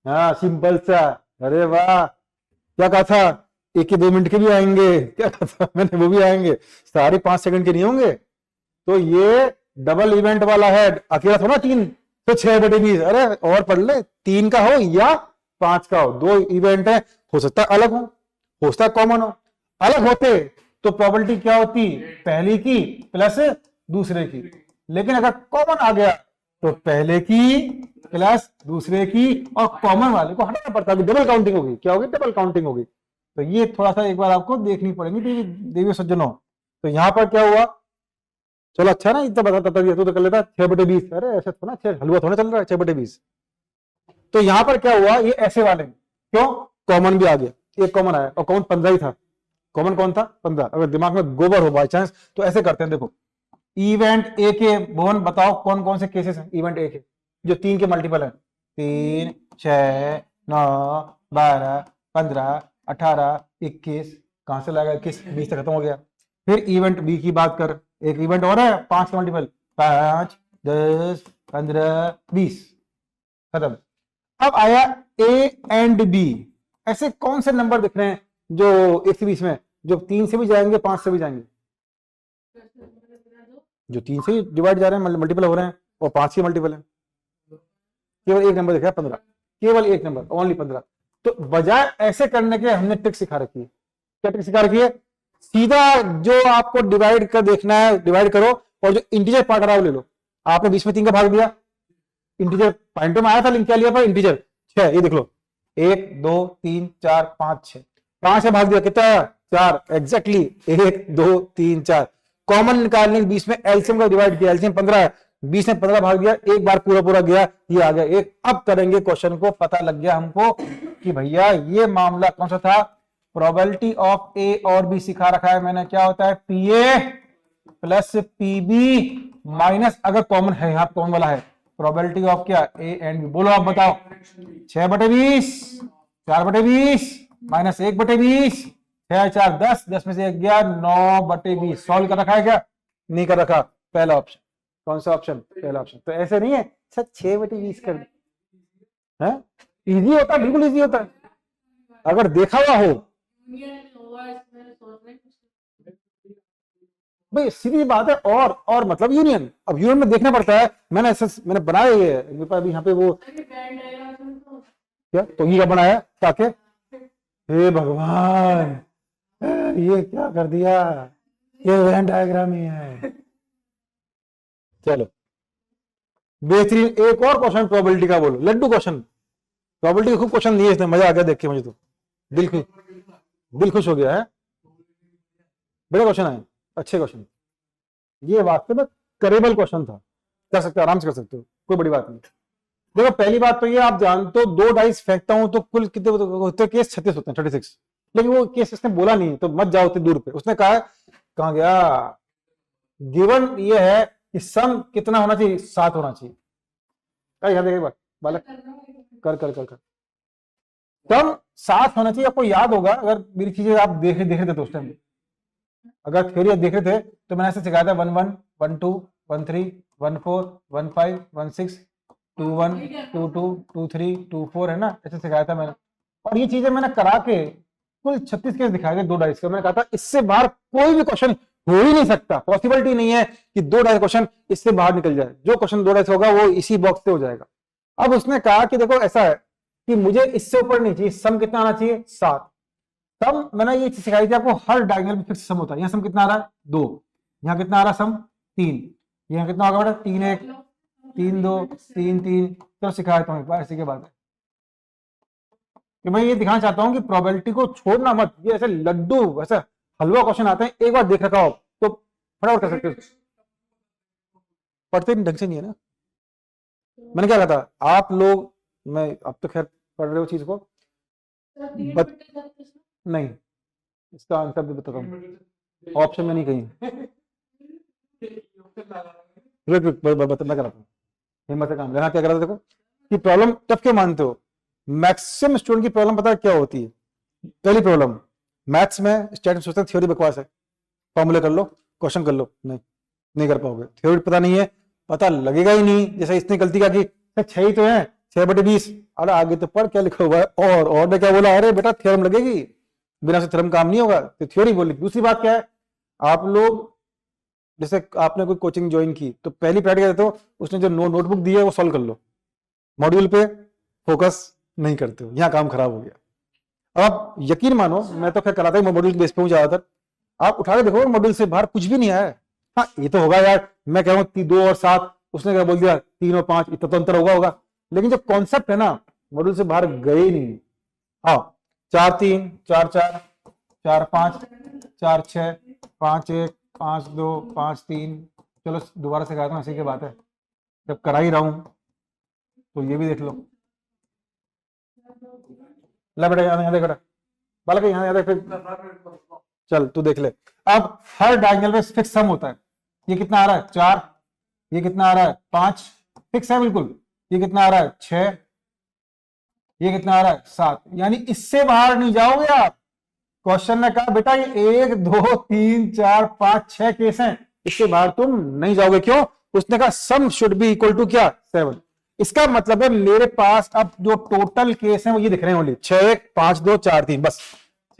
हाँ सिंपल सा। अरे वाह, क्या कहा था, 1 2 मिनट के भी आएंगे, क्या कहा था मैंने, वो भी आएंगे, सारे 5 सेकंड के नहीं होंगे। तो ये डबल इवेंट वाला है, अकेला थोड़ा 3, तो 6/20, अरे और पढ़ ले, 3 का हो या 5 का हो, 2 इवेंट है, हो सकता है अलग हो सकता है कॉमन हो, अलग होते तो प्रोबेबिलिटी क्या होती, पहले की प्लस दूसरे की, लेकिन अगर कॉमन आ गया तो पहले की प्लस दूसरे की, और कॉमन वाले को हटाना पड़ता है, डबल काउंटिंग होगी, क्या होगी, डबल काउंटिंग होगी। तो ये थोड़ा सा एक बार आपको देखनी पड़ेगी देवी सज्जनों। तो यहां पर क्या हुआ, चलो अच्छा ना, इतना बता दिया, तू तो कर लेता 6/20। अरे ऐसा थोड़ा, 6 हलवा थोड़ा चल रहा है 6/20। तो यहां पर क्या हुआ, ये ऐसे वाले क्यों, कॉमन भी आ गया, एक कॉमन आया और कॉमन 15 ही था। कॉमन कौन था, 15। अगर दिमाग में गोबर हो बाई चांस तो ऐसे करते हैं, देखो इवेंट ए के, भुवन बताओ कौन कौन से केसेस हैं इवेंट ए के जो 3 के मल्टीपल है। 3, 6, 9, 12, 15, 18, 21, कहां से लाएगा 21, 20 तक खत्म हो गया। फिर इवेंट बी की बात कर, एक इवेंट और है 5 के मल्टीपल, 5, 10, 15, 20, खत्म। अब आया ए एंड बी, ऐसे कौन से नंबर दिख रहे हैं जो 1 से 20 में, जो 3 से भी जाएंगे 5 से भी जाएंगे, जो 3 से डिवाइड जा रहे हैं मल्टीपल हो रहे हैं और 5 के मल्टीपल है। केवल एक नंबर दिख रहा है 15, केवल एक नंबर, ओनली 15। तो बजाय ऐसे करने के हमने ट्रिक सिखा रखी है। क्या ट्रिक सिखा रखी है, सीधा जो आपको डिवाइड कर देखना है डिवाइड करो और जो इंटीजर पार्ट रहा है वो ले लो। आपने 20 में 3 का भाग दिया, इंटीजर पॉइंटों में आया था, लिंक क्या लिया था, इंटीजर 6, ये देख लो 1, 2, 3, 4, 5, 6, 5 से भाग दिया, कितना आया 4, एग्जैक्टली 1, 2, 3, 4। कॉमन निकालने 20 में एलसीएम का डिवाइड किया, एलसीएम 15 है, 20 में 15 भाग दिया, एक बार पूरा पूरा गया, ये आ गया एक। अब करेंगे क्वेश्चन को, पता लग गया हमको कि भैया ये मामला कौन सा था, प्रोबेबिलिटी ऑफ ए और बी सिखा रखा है मैंने, क्या होता है पीए प्लस पीबी माइनस, अगर कॉमन है, यहां कौन वाला है, प्रोबेबिलिटी ऑफ क्या ए एंड बी। बोलो आप बताओ, 6/20, 4/20 माइनस 1/20, 6, 4, 10, 10 में से 1 गया, 9/20। सॉल्व कर रखा है क्या, नहीं कर रखा, पहला ऑप्शन। कौन सा ऑप्शन, पहला ऑप्शन। तो ऐसे नहीं है सर 6/20 कर है, इजी होता है, बिल्कुल इजी होता है अगर देखा हुआ हो। भाई सीधी बात है, और मतलब यूनियन, अब यूनियन में देखना पड़ता है। मैंने बनाया ये मेरे पास अभी यहाँ पे वो क्या तो ये बनाया ताकि, हे भगवान ये क्या कर दिया, ये वेन डायग्राम ही है। चलो बेहतरीन, एक और क्वेश्चन प्रोबेबिलिटी का, बोलो लड्डू क्वेश्चन। प्रोबेबिलिटी का खूब क्वेश्चन दिए इसने, मजा आ गया देख के, मुझे तो दिल खुश हो गया है। बड़े क्वेश्चन है, अच्छे क्वेश्चन, ये वास्तव में करेबल क्वेश्चन था, कर सकते हो, आराम से कर सकते हो, कोई बड़ी बात नहीं। देखो पहली बात तो ये आप जानते हो, 2 डाइस फेंकता हूं तो कुल कितने होते हैं केस, 36 होते हैं, 36। लेकिन वो केस इसने बोला नहीं, तो मत जाओ उतनी दूर पे। उसने कहा कहां गया, गिवन ये है कि सम कितना होना चाहिए, 7 होना चाहिए। याद है एक बार बालक, कर कर कर कर सम 7 होना चाहिए। आपको याद होगा, अगर मेरी चीजें आप देख रहे थे तो उस टाइम, अगर थ्योरी देख रहे थे तो मैंने ऐसे सिखाया था 11, 12, 13, 14, 15, 16, 21, 22, 23, 24 है ना, ऐसे सिखाया था मैंने। और ये चीजें मैंने करा के कुल 36 केस दिखाए थे 2 डाइस का। मैंने कहा था इससे बाहर कोई भी क्वेश्चन हो ही नहीं सकता, पॉसिबिलिटी नहीं है कि 2 डाइस क्वेश्चन इससे बाहर निकल जाए। जो क्वेश्चन 2 डाइस होगा वो इसी बॉक्स से हो जाएगा। अब उसने कहा कि देखो ऐसा है कि मुझे इससे ऊपर नहीं चाहिए, सम कितना आना चाहिए, 7। तब मैंने ये चीज सिखाई थी आपको, हर डायगोनल में फिक्स सम होता है। यहाँ सम कितना आ रहा है 2, यहाँ कितना आ रहा है सम 3, यहाँ कितना होगा बेटा 3, 1, 3, 2, 3, 3। तो सिखाया था एक बार, इसी के बाद कि मैं ये दिखाना चाहता हूँ कि प्रोबेबिलिटी को छोड़ना मत। ये ऐसे लड्डू ऐसा हलवा क्वेश्चन आते हैं, एक बार देख रखा हो तो फटाफट कर सकते हो। पढ़ते ढंग से नहीं है ना, मैंने क्या कहा था आप लोग, मैं अब तो खैर पढ़ रहे हो चीज को, नहीं इसका आंसर भी बताता हूँ, ऑप्शन में नहीं कहीं, मैं कराता हूँ हिम्मत से काम लेना। क्या करा था देखो कि प्रॉब्लम टफ क्यों मानते हो, मैक्सिमम स्टूडेंट की प्रॉब्लम पता है क्या होती है। पहली प्रॉब्लम, मैथ्स में स्टूडेंट सोचते हैं थ्योरी बकवास है, फॉर्मूले कर लो क्वेश्चन कर लो, नहीं कर पाओगे। थ्योरी पता नहीं है, पता लगेगा ही नहीं। जैसे इसने गलती का कि 6 ही तो है, 6/20, अरे आगे तो पढ़ क्या लिखा हुआ है, और ने क्या बोला, अरे बेटा थ्योरम लगेगी, बिना से थ्योरम काम नहीं होगा, तो थ्योरी बोली। दूसरी बात क्या है, आप लोग जैसे आपने कोई कोचिंग ज्वाइन की तो पहली प्रैक्टिस तो उसने जो नोटबुक दी है वो सॉल्व कर लो, मॉड्यूल पे फोकस नहीं करते हो, यहाँ काम खराब हो गया। अब यकीन मानो, मैं तो खैर कराता ही मॉड्यूल बेस पे हूँ ज्यादातर, आप उठा के देखो मॉड्यूल से बाहर कुछ भी नहीं आया है। हाँ ये तो होगा यार, मैं कह रहा हूँ 2 और 7, उसने क्या बोल दिया 3 और 5, इतना तो अंतर होगा, लेकिन जो कॉन्सेप्ट है ना मॉड्यूल से बाहर गए ही नहीं। हाँ 4, 3, 4, 4, 4, 5, 4, 6, 5, 1, 5, 2, 5, 3, चलो दोबारा सिखाता हूँ, ऐसी की बात है, जब करा ही रहा हूँ तो ये भी देख लो। ला बेटा यहाँ देख बेटा, बालक यहाँ देख, फिर चल तू देख ले। अब हर डायगोनल में फिक्स सम होता है। ये कितना आ रहा है 4, ये कितना आ रहा है 5, फिक्स है बिल्कुल। ये कितना आ रहा है 6, ये कितना आ रहा है 7, यानी इससे बाहर नहीं जाओगे आप। क्वेश्चन ने कहा बेटा ये 1 2 3 4 5 6 केस हैं, इससे बाहर तुम नहीं जाओगे। क्यों? उसने कहा sum should be equal to क्या 7। इसका मतलब है मेरे पास अब जो टोटल केस हैं वो ये दिख रहे हैं ओनली 6 1 5 2 4 3, बस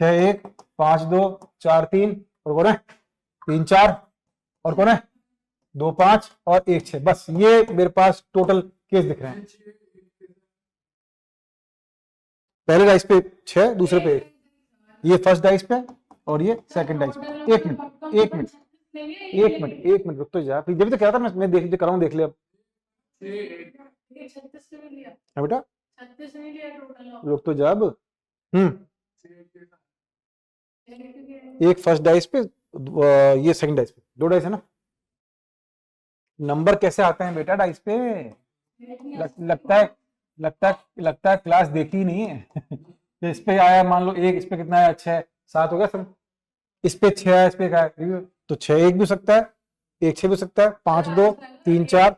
6 1 5 2 4 3, और कौन है 3 4, और कौन है 2 5 और 1 6, बस ये मेरे पास टोटल केस दिख रहे हैं। पहले डाइस पे 6, दूसरे पे 1, ये फर्स्ट डाइस पे और ये सेकंड डाइस पे। एक मिनट रुक तो जा, फिर जब तो कह रहा था मैं देख कर रहा हूं, देख ले अब। 36 से भी लिया, हाँ बेटा 36 से नहीं लिया टोटल। रुक तो जा अब। एक फर्स्ट डाइस पे, ये सेकंड डाइस पे, 2 डाइस है ना। नंबर कैसे आते हैं बेटा डाइस पे? लगता है क्लास देखी नहीं है। तो इस पे आया मान लो 1, इस पे कितना है 6 7 हो गया सब, इस पे 6 है, इस पे क्या है तो 6 1 भी हो सकता है, 1 6 भी हो सकता है, 5 2 3 4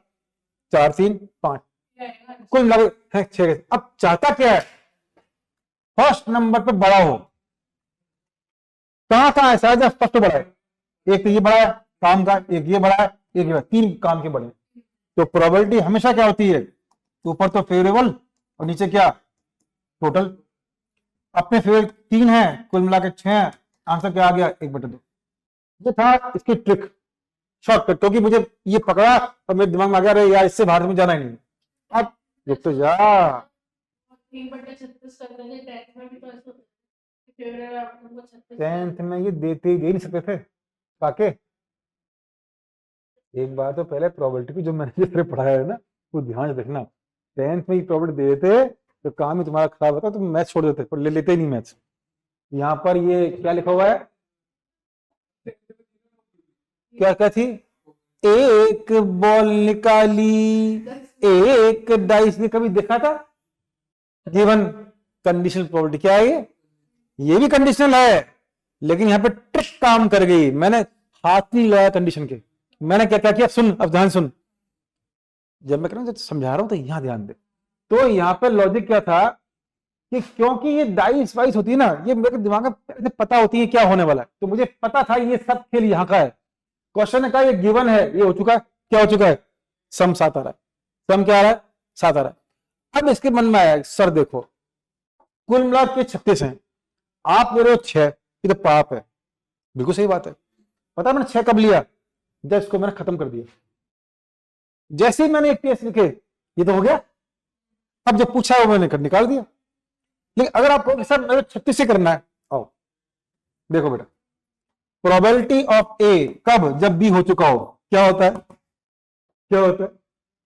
4 3 5, कुल मिला के 6। अब चाहता क्या है? फर्स्ट नंबर पे बड़ा हो। कहां ऐसा है जब फर्स्ट बड़ा है? एक तो ये बड़ा है काम का, एक ये बड़ा है, एक ये बड़ा, 3 काम के बड़े। तो प्रोबेबिलिटी हमेशा क्या होती है? ऊपर तो फेवरेबल और नीचे क्या टोटल। अपने फेवर 3 है, कुल मिला के 6 है, आंसर क्या आ गया 1/2। ये था इसकी ट्रिक, शॉर्टकट, क्योंकि मुझे ये पकड़ा और मेरे दिमाग में आ गया अरे यार इससे बाहर में जाना ही नहीं। अब रुक तो जा, 3/36 कर देंगे। 10th में भी तो ऐसा फेवरेट आपको 36 10th में ये देते ही दे नहीं सकते थे काके। एक बार तो पहले प्रोबेबिलिटी की जो मैंने जिस पढ़ाया है ना वो ध्यान से देखना। 10th में ही प्रोबेबिलिटी दे देते तो काम ही तुम्हारा खराब होता, तो मैच छोड़ देते, पर ले लेते ही नहीं मैच। यहाँ पर ये क्या लिखा हुआ है, क्या थी? एक बॉल निकाली, एक डाइस ने, कभी देखा था? गिवन कंडीशनल प्रोबेबिलिटी क्या है ये भी कंडीशनल है, लेकिन यहाँ पे ट्रिक काम कर गई। मैंने हाथ नहीं लगाया कंडीशन के, मैंने क्या क्या किया सुन, अब ध्यान सुन। जब मैं कह रहा हूं समझा रहा हूं तो यहां ध्यान दे। तो यहाँ पे लॉजिक क्या था कि क्योंकि ये डाइस वाइस होती है ना, ये मेरे दिमाग में पता होती है क्या होने वाला है, तो मुझे पता था ये सब खेल यहाँ का है। क्वेश्चन ने कहा ये गिवन है, ये हो चुका है, क्या हो चुका है? सम 7 आ रहा है। सम क्या आ रहा है? 7 आ रहा है। अब इसके मन में आया सर देखो कुल मिला के 36 हैं, आप ले रहे हो 6, ये तो पाप है। बिल्कुल सही बात है। पता है मैंने 6 कब लिया? जब इसको मैंने खत्म कर दिया। जैसे ही मैंने एक टेस्ट लिखे ये तो हो गया। अब जब पूछा वो मैंने निकाल दिया। लेकिन अगर आपको सर मेरे 36 से करना है, आओ देखो बेटा, प्रोबेबिलिटी ऑफ ए कब? जब बी हो चुका हो। क्या होता है? क्या होता है?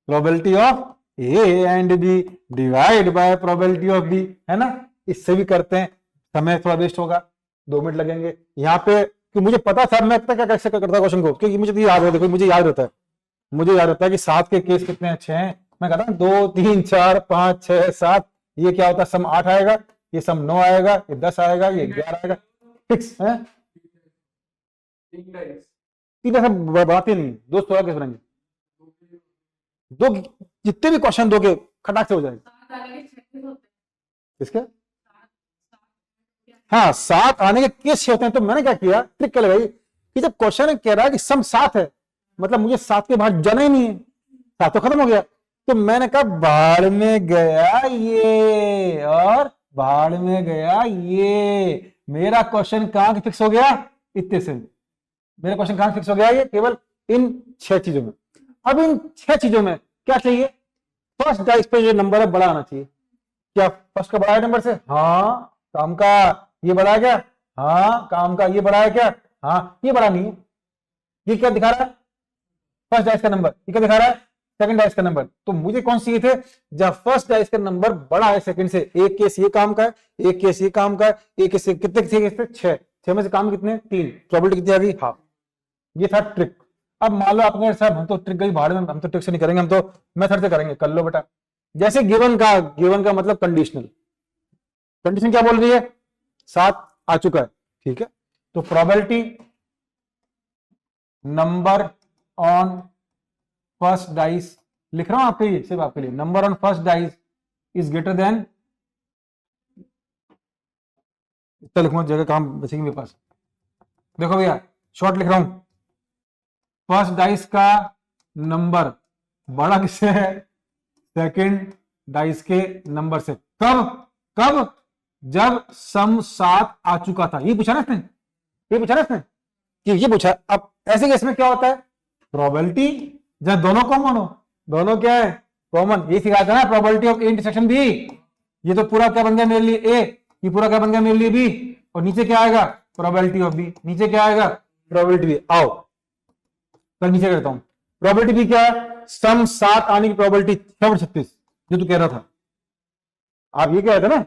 Probability of A and B divide by probability of B, है ना। इससे भी करते हैं, समय थोड़ा वेस्ट होगा, 2 मिनट लगेंगे यहाँ पे, कि मुझे पता था मैं क्या कैसे करता क्वेश्चन को, क्योंकि मुझे याद है, देखो मुझे याद रहता है, मुझे याद रहता है कि 7 के केस कितने हैं? 6 हैं। मैं कहता हूँ 2 3 4 5 6 7, ये क्या होता है? सम 8 आएगा, ये सम 9 आएगा, ये 10 आएगा, ये 11 आएगा, फिक्स है। 3 ऐसा बनाते नहीं, 2 16 केस बनाएंगे, 2 जितने भी क्वेश्चन दोगे खटाक से हो जाएगा। 7 आने के 36 होते हैं। किसके? हाँ 7 आने के केस 6 होते हैं। तो मैंने क्या किया, ट्रिक क्या लगाई कि जब क्वेश्चन कह रहा है कि सम 7 है, मतलब मुझे 7 के बाहर जाना ही नहीं है, 7 तो खत्म हो गया। तो मैंने कहा बाहर में गया ये और बाहर में गया ये, मेरा क्वेश्चन कहां फिक्स हो गया? इतने से मेरा क्वेश्चन कहां फिक्स हो गया? ये केवल इन 6 चीजों में। अब इन 6 चीजों में क्या चाहिए? फर्स्ट डाइस पे जो नंबर है बड़ा आना चाहिए। क्या फर्स्ट का बड़ा है नंबर से? हाँ। काम का ये बड़ा है क्या? हाँ। काम का ये बड़ा है क्या? हाँ। ये बड़ा नहीं है। ये क्या दिखा रहा है? फर्स्ट डाइस का नंबर। ये क्या दिखा रहा है? सेकंड डाइस का नंबर। तो मुझे कौन सी थे? जब फर्स्ट डाइस का नंबर बड़ा है सेकंड से, एक केस ये काम का है, एक केस ये काम का है, एक केस कितने केस थे? 6 में से काम कितने? 3। प्रोबेबिलिटी कितनी आ गई? हाफ। ये था ट्रिक। अब मान लो आपने साहब हम तो ट्रिक गई भाड़ में, हम तो ट्रिक से नहीं करेंगे, हम तो मेथड से करेंगे। कर लो बेटा। जैसे गिवन का मतलब कंडीशनल, कंडीशन क्या बोल रही है, 7 आ चुका है, ठीक है। तो probability number on first dice, लिख रहा हूं आपके लिए, सिर्फ आपके लिए, number on first dice is greater than, इतना लिखूंगा जगह काम बचेगी मेरे पास। देखो भैया शॉर्ट लिख रहा हूं, फर्स्ट डाइस का नंबर बड़ा किससे है, सेकंड डाइस के नंबर से। कब जब सम 7 आ चुका था। ये पूछा ना इसने, ये पूछा ना इसने कि ये पूछा। अब ऐसे केस में क्या होता है, प्रोबेबिलिटी जब दोनों कॉमन हो, दोनों क्या है कॉमन। ये सिखाता है ना probability of A intersection B. ये तो पूरा क्या बन गया मेरे लिए ए, ये पूरा क्या बन गया मेरे लिए बी, और नीचे क्या आएगा प्रोबेबिलिटी ऑफ बी, नीचे क्या आएगा प्रोबेबिलिटी बी। आओ कल नीचे करता हूं, प्रोबेबिलिटी बी क्या है, सम 7 आने की प्रोबेबिलिटी 36, जो तू कह रहा था। आप ये कह रहे थे ना।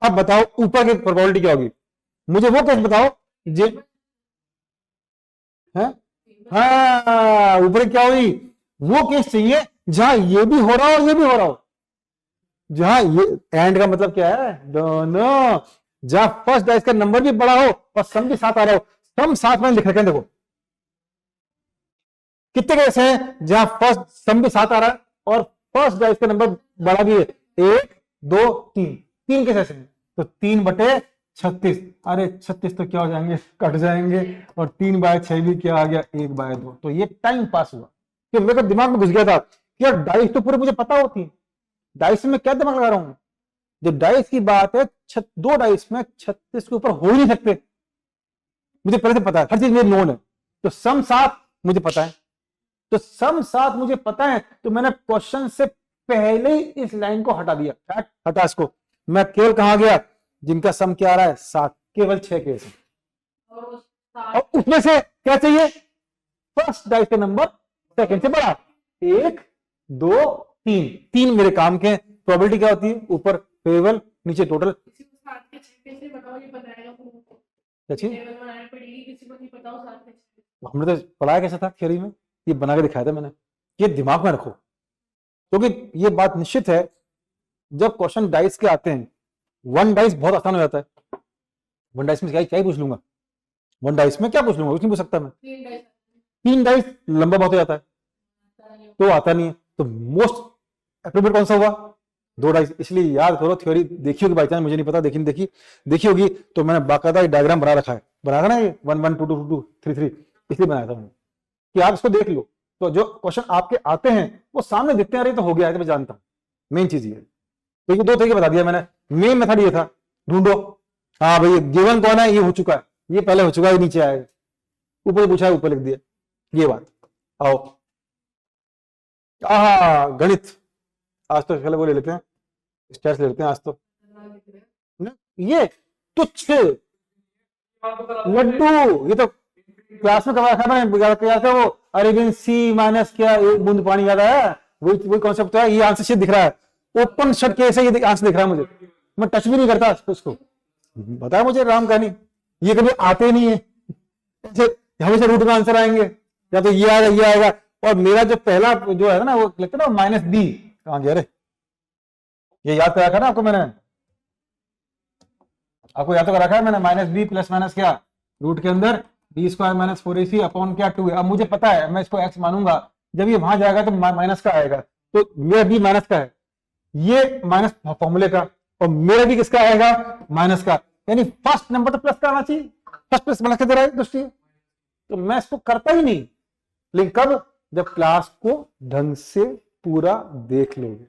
अब बताओ ऊपर की प्रोबेबिलिटी क्या होगी, मुझे वो केस बताओ जे है, हाँ ऊपर क्या हुई, वो केस चाहिए जहां ये भी हो रहा हो ये भी हो रहा हो, जहां ये एंड का मतलब क्या है दोनों, जहां फर्स्ट डाइस का नंबर भी बड़ा हो और सम भी 7 आ रहा हो। सम 7 में लिख रखे हैं, देखो कितने केस हैं जहां फर्स्ट सम भी 7 आ रहा है और फर्स्ट डाइस का नंबर बड़ा भी है, 1 2 3, 3 केस ऐसे हैं। तो 3/36, अरे 36 तो क्या हो जाएंगे, कट जाएंगे, और 3/6 भी क्या आ गया 1/2। तो ये टाइम पास हुआ कि मेरे को दिमाग में घुस गया था कि यार डाइस तो पूरे मुझे पता होती, डाइस में क्या दिमाग लगा रहा हूं। जो डाइस की बात है, 2 डाइस में 36 के ऊपर हो ही नहीं सकते, मुझे पहले से पता है, हर चीज मेरी नोन है। तो सम 7 मुझे पता है, तो सम 7 मुझे पता है, तो मैंने क्वेश्चन से पहले ही इस लाइन को हटा दिया, हटा इसको। मैं केवल कहां गया, जिनका सम क्या आ रहा है 7, केवल 6 केस है। और उसमें से क्या चाहिए, फर्स्ट डाइस का नंबर सेकंड से बड़ा, 1 2 3, 3 मेरे काम के। प्रोबेबिलिटी क्या होती है, ऊपर फेवरेबल नीचे टोटल। किसी को 7 के 6 कैसे बताओ, ये बनाएगा क्या चीज, टेबल बनानी पड़ेगी, किसी को नहीं पता हो 7 के 6। हमने तो पढ़ाया कैसा था थ्योरी में, ये बना के दिखाया था मैंने। ये दिमाग में रखो, क्योंकि तो ये बात निश्चित है, जब क्वेश्चन डाइस के आते हैं, 1 डाइस बहुत आसान हो जाता है। 1 डाइस में क्या ही पूछ लूंगा, 1 डाइस में क्या पूछ लूंगा, कुछ नहीं पूछ सकता मैं। 3 डाइस लंबा बहुत हो जाता है, तो आता नहीं है। तो मोस्ट एप्रोप्रिएट कौन सा हुआ, 2 डाइस। इसलिए याद करो, थ्योरी देखी होगी बाई चांस, मुझे नहीं पता, देखी होगी तो मैंने बाकायदा डायग्राम बना रखा है, बनाया था ना ये 1 1 2 2 2 3 3, इसलिए बनाया था मैंने कि आप इसको देख लो। तो जो क्वेश्चन आपके आते हैं वो सामने दिखते हैं, अरे तो हो गया है, तो मैं जानता हूं। मेन चीज ये, तो ये 2 तरीके बता दिया मैंने। मेन मेथड ये था, ढूंढो, हाँ भाई गिवन कौन है, ये हो चुका है, ये पहले हो चुका है, नीचे आएगा, ऊपर पूछा है ऊपर लिख दिया, ये बात। आओ गणित, आज तो पहले वो ले लेते हैं, स्टेट्स ले लेते हैं आज तो। ये तुच्छ लड्डू, ये तो क्लास में कहा था मैंने, क्या था वो, अरेबियन सी माइनस क्या 1 बूंद पानी ज्यादा है, वही कॉन्सेप्ट है। ये आंसर शीट दिख रहा है, ओपन शट केस है, ये आंसर दिख रहा है मुझे, मैं टच भी नहीं करता उसको, बताया मुझे राम कहानी। ये कभी आते नहीं है, हमेशा रूट का आंसर आएंगे, या तो ये आएगा ये आएगा। और मेरा जो पहला जो है ना, वो लगता है ना -b, कहां गया रे, ये याद करा था ना आपको मैंने, आपको याद तो करा है मैंने, -b प्लस माइनस क्या, रूट के अंदर b² - 4ac अपॉन क्या 2 है। अब मुझे पता है मैं इसको x मानूंगा, जब ये वहां जाएगा तो माइनस का आएगा, तो मेरा b माइनस का है, ये माइनस फॉर्मूले का, और मेरा भी किसका आएगा माइनस का, यानी फर्स्ट नंबर तो प्लस का आना चाहिए, फर्स्ट प्लस माइनस का दे रहा है दोस्तों। तो मैं इसको करता ही नहीं, लेकिन कब, जब क्लास को ढंग से पूरा देख लोगे।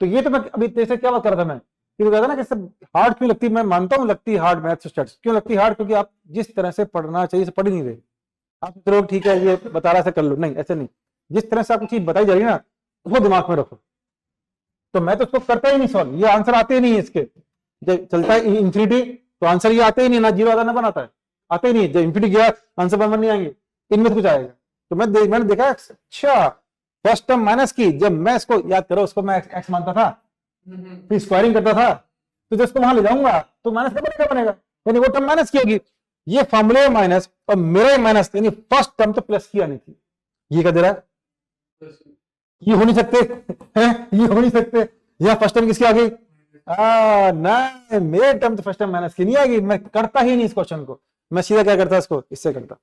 तो ये तो मैं अभी जैसे क्या बात कर रहा था मैं, कि कहता ना कि सब हार्ड क्यों लगती है, मैं मानता हूं लगती है हार्ड, मैथ्स स्टैट्स क्यों लगती है हार्ड, क्योंकि आप जिस तरह से पढ़ना चाहिए पढ़ ही नहीं रहे। आप चलो ठीक है ये बता रहा से कर लो, नहीं ऐसे नहीं, जिस तरह से आपको चीज बताई जा रही है ना, उसको दिमाग में रखो। तो मैं तो उसको करता ही नहीं सॉल्व, ये आंसर आते ही नहीं है इसके, जब चलता है इंफिनिटी तो आंसर ये आते ही नहीं, ना 0 आता ना 1 आता है, आते ही नहीं। जब इंफिनिटी गया आंसर 1 1 नहीं आएंगे, इनमें से कुछ आएगा। तो मैंने देखा अच्छा फर्स्ट टर्म माइनस की, जब मैं इसको याद करो, उसको मैं एक्स मानता था, फिर स्क्वायरिंग करता था, तो जब इसको वहां ले जाऊंगा तो माइनस का बनेगा, यानी वो टर्म माइनस की होगी। ये फॉर्मूले माइनस और मेरा माइनस, यानी फर्स्ट टर्म तो प्लस की आनी थी। ये क्या दे रहा है, ये हो नहीं सकते हैं, ये हो नहीं सकते। यहाँ फर्स्ट टर्म किसकी आ गई, नहीं मेरे टर्म तो फर्स्ट टर्म माइनस की नहीं आ गई, मैं करता ही नहीं इस क्वेश्चन को, मैं सीधा क्या करता इसको इससे करता।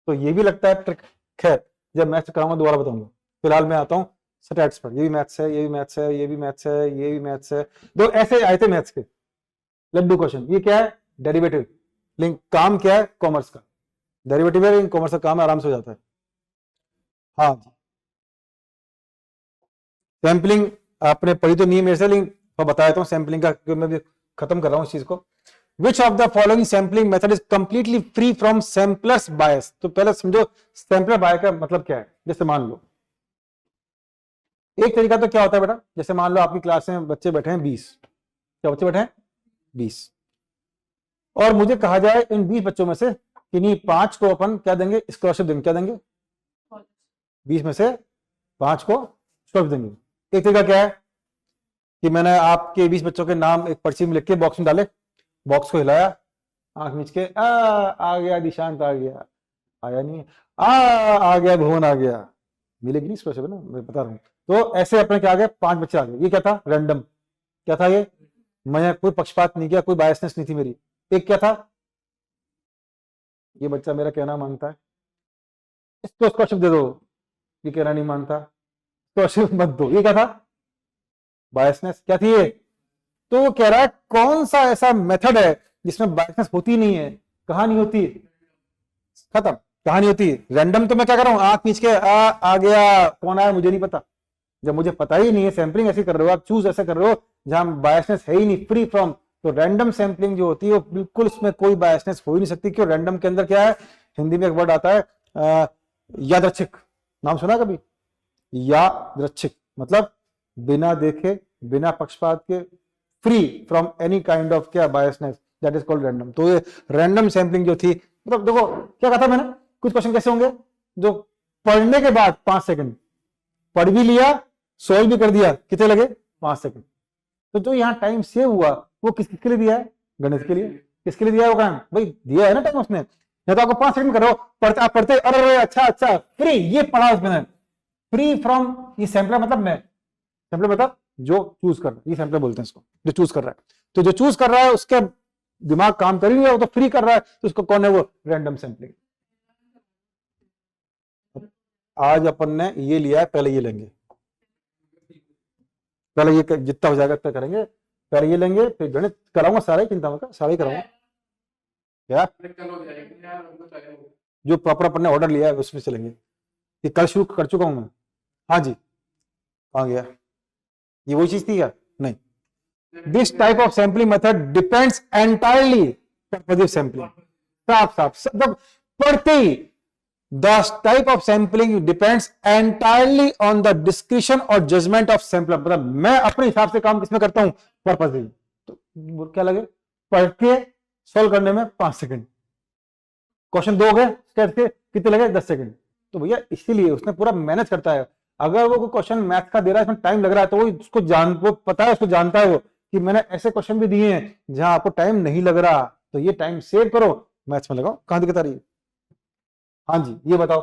तो ये भी लगता है ट्रिक, खैर जब मैथ्स कराऊंगा दोबारा बताऊंगा। फिलहाल मैं आता हूँ स्टैट्स पर। ये भी मैथ्स है, ये भी मैथ्स है, ये भी मैथ्स है, ये भी मैथ्स है। दो ऐसे आए थे मैथ्स के लड्डू क्वेश्चन। ये क्या है, डेरिवेटिव, लेकिन काम क्या है कॉमर्स का, डेरिवेटिव है लेकिन कॉमर्स का काम आराम से हो जाता है। हाँ जी, सैम्पलिंग आपने पढ़ी तो नहीं मेरे से, लेकिन मैं बता देता हूँ सैम्पलिंग का, क्योंकि मैं भी खत्म कर रहा हूँ इस चीज को। Which of the following sampling method is completely free from sampler's bias. तो पहले समझो सैम्पलर बायस का मतलब क्या है। जैसे मान लो एक तरीका तो क्या होता है बेटा, जैसे मान लो आपकी क्लास में बच्चे बैठे हैं 20, क्या बच्चे बैठे हैं 20, और मुझे कहा जाए इन 20 बच्चों में से किन्हीं 5 को अपन क्या देंगे, स्कॉलरशिप देंगे। क्या देंगे, 20 में से 5 को स्कॉलरशिप देंगे। एक तरीका क्या है कि मैंने आपके 20 बच्चों के नाम एक पर्ची में लिख के बॉक्स में डाले, बॉक्स को हिलाया, आंख मीच के आ गया दिशांत, आ गया, आया नहीं, आ गया भुवन, आ गया, मिलेगी नहीं स्कॉलरशिप ना, मैं बता रहा हूं। तो ऐसे अपने क्या आ गए, 5 बच्चे आ गए। ये क्या था, रैंडम, क्या था ये, मैं कोई पक्षपात नहीं किया, कोई बायसनेस नहीं थी मेरी। एक क्या था, ये बच्चा मेरा कहना मानता है, इसको स्कॉलरशिप दे दो, ये कहना नहीं मानता, स्कॉलरशिप मत दो। ये क्या था, बायसनेस। क्या थी ये, तो वो कह रहा है कौन सा ऐसा मेथड है जिसमें बायसनेस होती नहीं है, कहां नहीं होती, खत्म, कहां नहीं होती। रैंडम तो मैं क्या कर रहा हूं, आंख खींच के आ गया, कौन आया मुझे नहीं पता। जब मुझे पता ही नहीं है, सैम्पलिंग ऐसी कर रहे हो आप, चूज ऐसे कर रहे हो जहां बायसनेस है ही नहीं, फ्री फ्रॉम। तो रैंडम सैम्पलिंग जो होती है वो बिल्कुल उसमें कोई बायसनेस हो ही नहीं सकती। क्यों, रैंडम के अंदर क्या है, हिंदी में एक वर्ड आता है यादृच्छिक, नाम सुना कभी, यादृच्छिक मतलब बिना देखे, बिना पक्षपात के, free from any kind of क्या biasness, that is called random. तो ये रैंडम सैम्पलिंग जो थी, मतलब देखो क्या कहा था मैंने, कुछ क्वेश्चन कैसे होंगे जो पढ़ने के बाद 5 सेकंड, पढ़ भी लिया, सोल्व भी कर दिया, कितने लगे, 5 सेकंड। तो जो यहाँ टाइम सेव हुआ वो किसके लिए दिया है, गणित के लिए। किसके लिए दिया है वो काम, भाई दिया है ना टाइम उसने। या तो आपको 5 सेकंड कर रहे हो, पढ़ते आप पढ़ते, अरे अच्छा फ्री, ये पढ़ा उसने, फ्री फ्रॉम। ये सैम्पलर मतलब मैं, सैम्पलर मतलब जो चूज कर रहा है, ये सैम्पलर बोलते हैं इसको, जो चूज कर रहा है। तो जो चूज कर रहा है उसका दिमाग काम कर ही नहीं रहा, वो तो फ्री कर रहा है, तो उसको कौन है, वो रैंडम सैम्पलिंग। आज अपन ने ये लिया है, पहले ये लेंगे, पहले ये जितना हो जाएगा उतना करेंगे, पहले ये लेंगे, फिर गणित कराऊंगा सारा ही, चिंता मत कर, सारा ही कराऊंगा। क्या जो प्रॉपर अपन ने ऑर्डर लिया है उसमें चलेंगे। ये कल शुरू कर चुका हूं मैं। हाँ जी, आ गया, ये वही चीज थी क्या, नहीं। This type of sampling method depends entirely, purposive sampling, साफ साफ मतलब पढ़ते ही, the type of sampling depends entirely on the discretion or judgment of sampler। मतलब मैं अपने हिसाब से काम किसमें करता हूं, पर्पजिव। तो क्या लगे, पढ़ के सॉल्व करने में 5 सेकंड, क्वेश्चन 2 हो गए, स्टेट के कितने लगे, 10 सेकंड। तो भैया इसीलिए उसने पूरा मैनेज करता है। अगर वो कोई क्वेश्चन मैथ का दे रहा है, इसमें टाइम लग रहा है, तो वो उसको वो पता है, उसको जानता है वो कि मैंने ऐसे क्वेश्चन भी दिए हैं जहां आपको टाइम नहीं लग रहा, तो ये टाइम सेव करो, मैथ्स में लगाओ। कहां दिक्कत आ रही है, हाँ जी ये बताओ।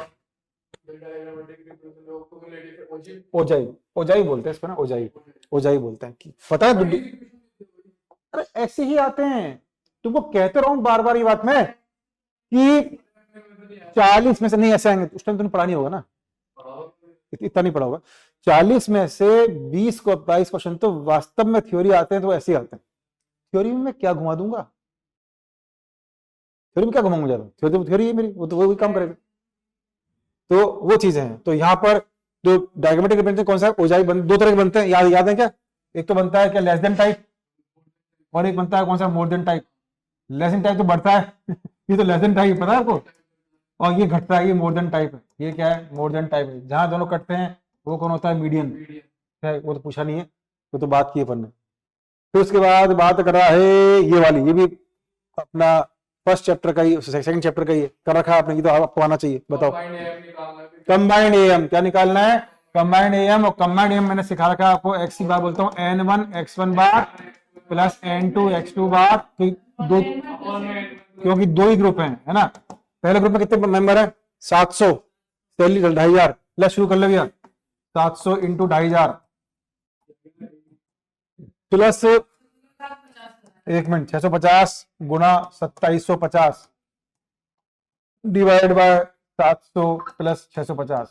ओजाई, ओजाई बोलते हैं इसको ना, ओजाई, ओजाई बोलते हैं। पता है, अरे ऐसे ही आते हैं, तुमको कहते रहो बार बार ये बात में कि 40 में से नहीं ऐसे आएंगे, उस टाइम तुमने पढ़ा नहीं होगा ना, इतना नहीं पढ़ा होगा। 40 में से 20 को 22 क्वेश्चन तो वास्तव में थ्योरी आते हैं, तो ऐसे ही आते हैं। थ्योरी में क्या घुमा दूंगा, थ्योरी में क्या घुमाऊंगा ज्यादा, थ्योरी है मेरी, वो तो वही काम करेगा। तो वो चीजें हैं। तो यहाँ पर जो डायग्रामेटिक रिप्रेजेंटेशन कौन सा है, ओजाई दो तरह के बनते हैं, याद है क्या, एक तो बनता है क्या लेस देन टाइप, और एक बनता है कौन सा, more than type. Less than type तो बढ़ता है ये तो लेस देन टाइप पता है आपको, और ये घटता है, ये मोर देन टाइप है। ये क्या है, मोर देन टाइप है। जहां दोनों कटते हैं वो कौन होता है, मीडियन। वो तो पूछा नहीं है, वो तो बात की है अपन ने। फिर उसके बाद बात कर रहा है ये वाली, ये भी अपना फर्स्ट चैप्टर का ही, सेकंड चैप्टर का ही कर रखा है आपने, ये तो आपको आना चाहिए। बताओ, कंबाइंड एएम क्या निकालना है, कंबाइंड एएम। और कंबाइंड एएम मैंने सिखा रखा है आपको, एक्स की बार बोलता हूँ, n1 x1 बार प्लस n2 x2 बार। दो, क्योंकि 2 ही ग्रुप हैं, है ना, पहले ग्रुप में कितने मेंबर है? 700, सैलरी 2500, ले शुरू कर ले भैया। 700 इंटू 2500 प्लस 1 मिनट 650 गुणा 2750 डिवाइड बाय 700 प्लस 650।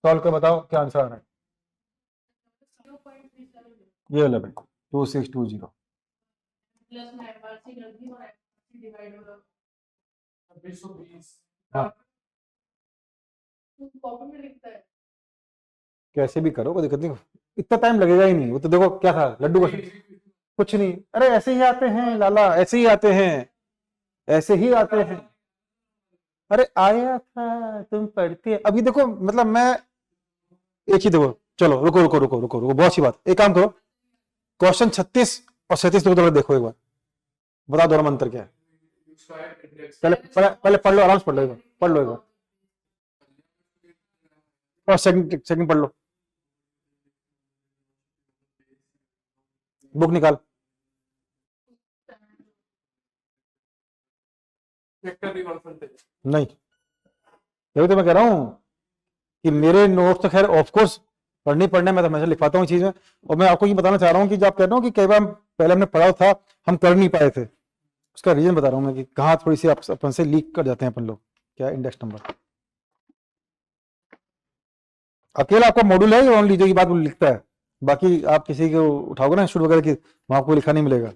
सॉल्व कर बताओ क्या आंसर आ रहा है? 0.37 ये वाला भाई 2620। प्लस में एफआरसी कर दी और एफआरसी डिवाइड होगा 2620। हाँ कॉपी में लिखता है। कैसे भी करो कोई दिक्कत नहीं, इतना टाइम लगेगा ही नहीं। वो तो देखो क्या था लड्डू का कुछ नहीं, अरे ऐसे ही आते हैं लाला, ऐसे ही आते हैं, ऐसे ही आते हैं। अरे आया था तुम पढ़ते। अभी देखो मतलब मैं एक ही देखो, चलो रुको रुको रुको रुको रुको, बहुत सी बात। एक काम करो, क्वेश्चन 36 और 37 को देखो एक बार, बताओ दोनों में अंतर क्या है। पहले पहले पहले पढ़ लो, आराम से पढ़ लो एक बार, पढ़ लो एक बार और सेकंड पढ़ लो। बुक निकाल। नहीं, यही तो मैं कह रहा हूं कि मेरे नोट्स तो खैर ऑफ कोर्स पढ़ने मैं तो हमेशा लिखवाता हूँ चीज में। और मैं आपको ये बताना चाह रहा हूँ कि जो आप कह रहे हो कि कई बार पहले हमने पढ़ा था हम कर नहीं पाए थे, उसका रीजन बता रहा हूँ मैं कि कहाँ थोड़ी सी अपन से लीक कर जाते हैं अपन लोग। क्या इंडेक्स नंबर अकेला आपका मॉड्यूल है या ओनली जो ये बात लिखता है? बाकी आप किसी को उठाओगे ना इंस्टीट्यूट वगैरह की, वहां आपको लिखा नहीं मिलेगा।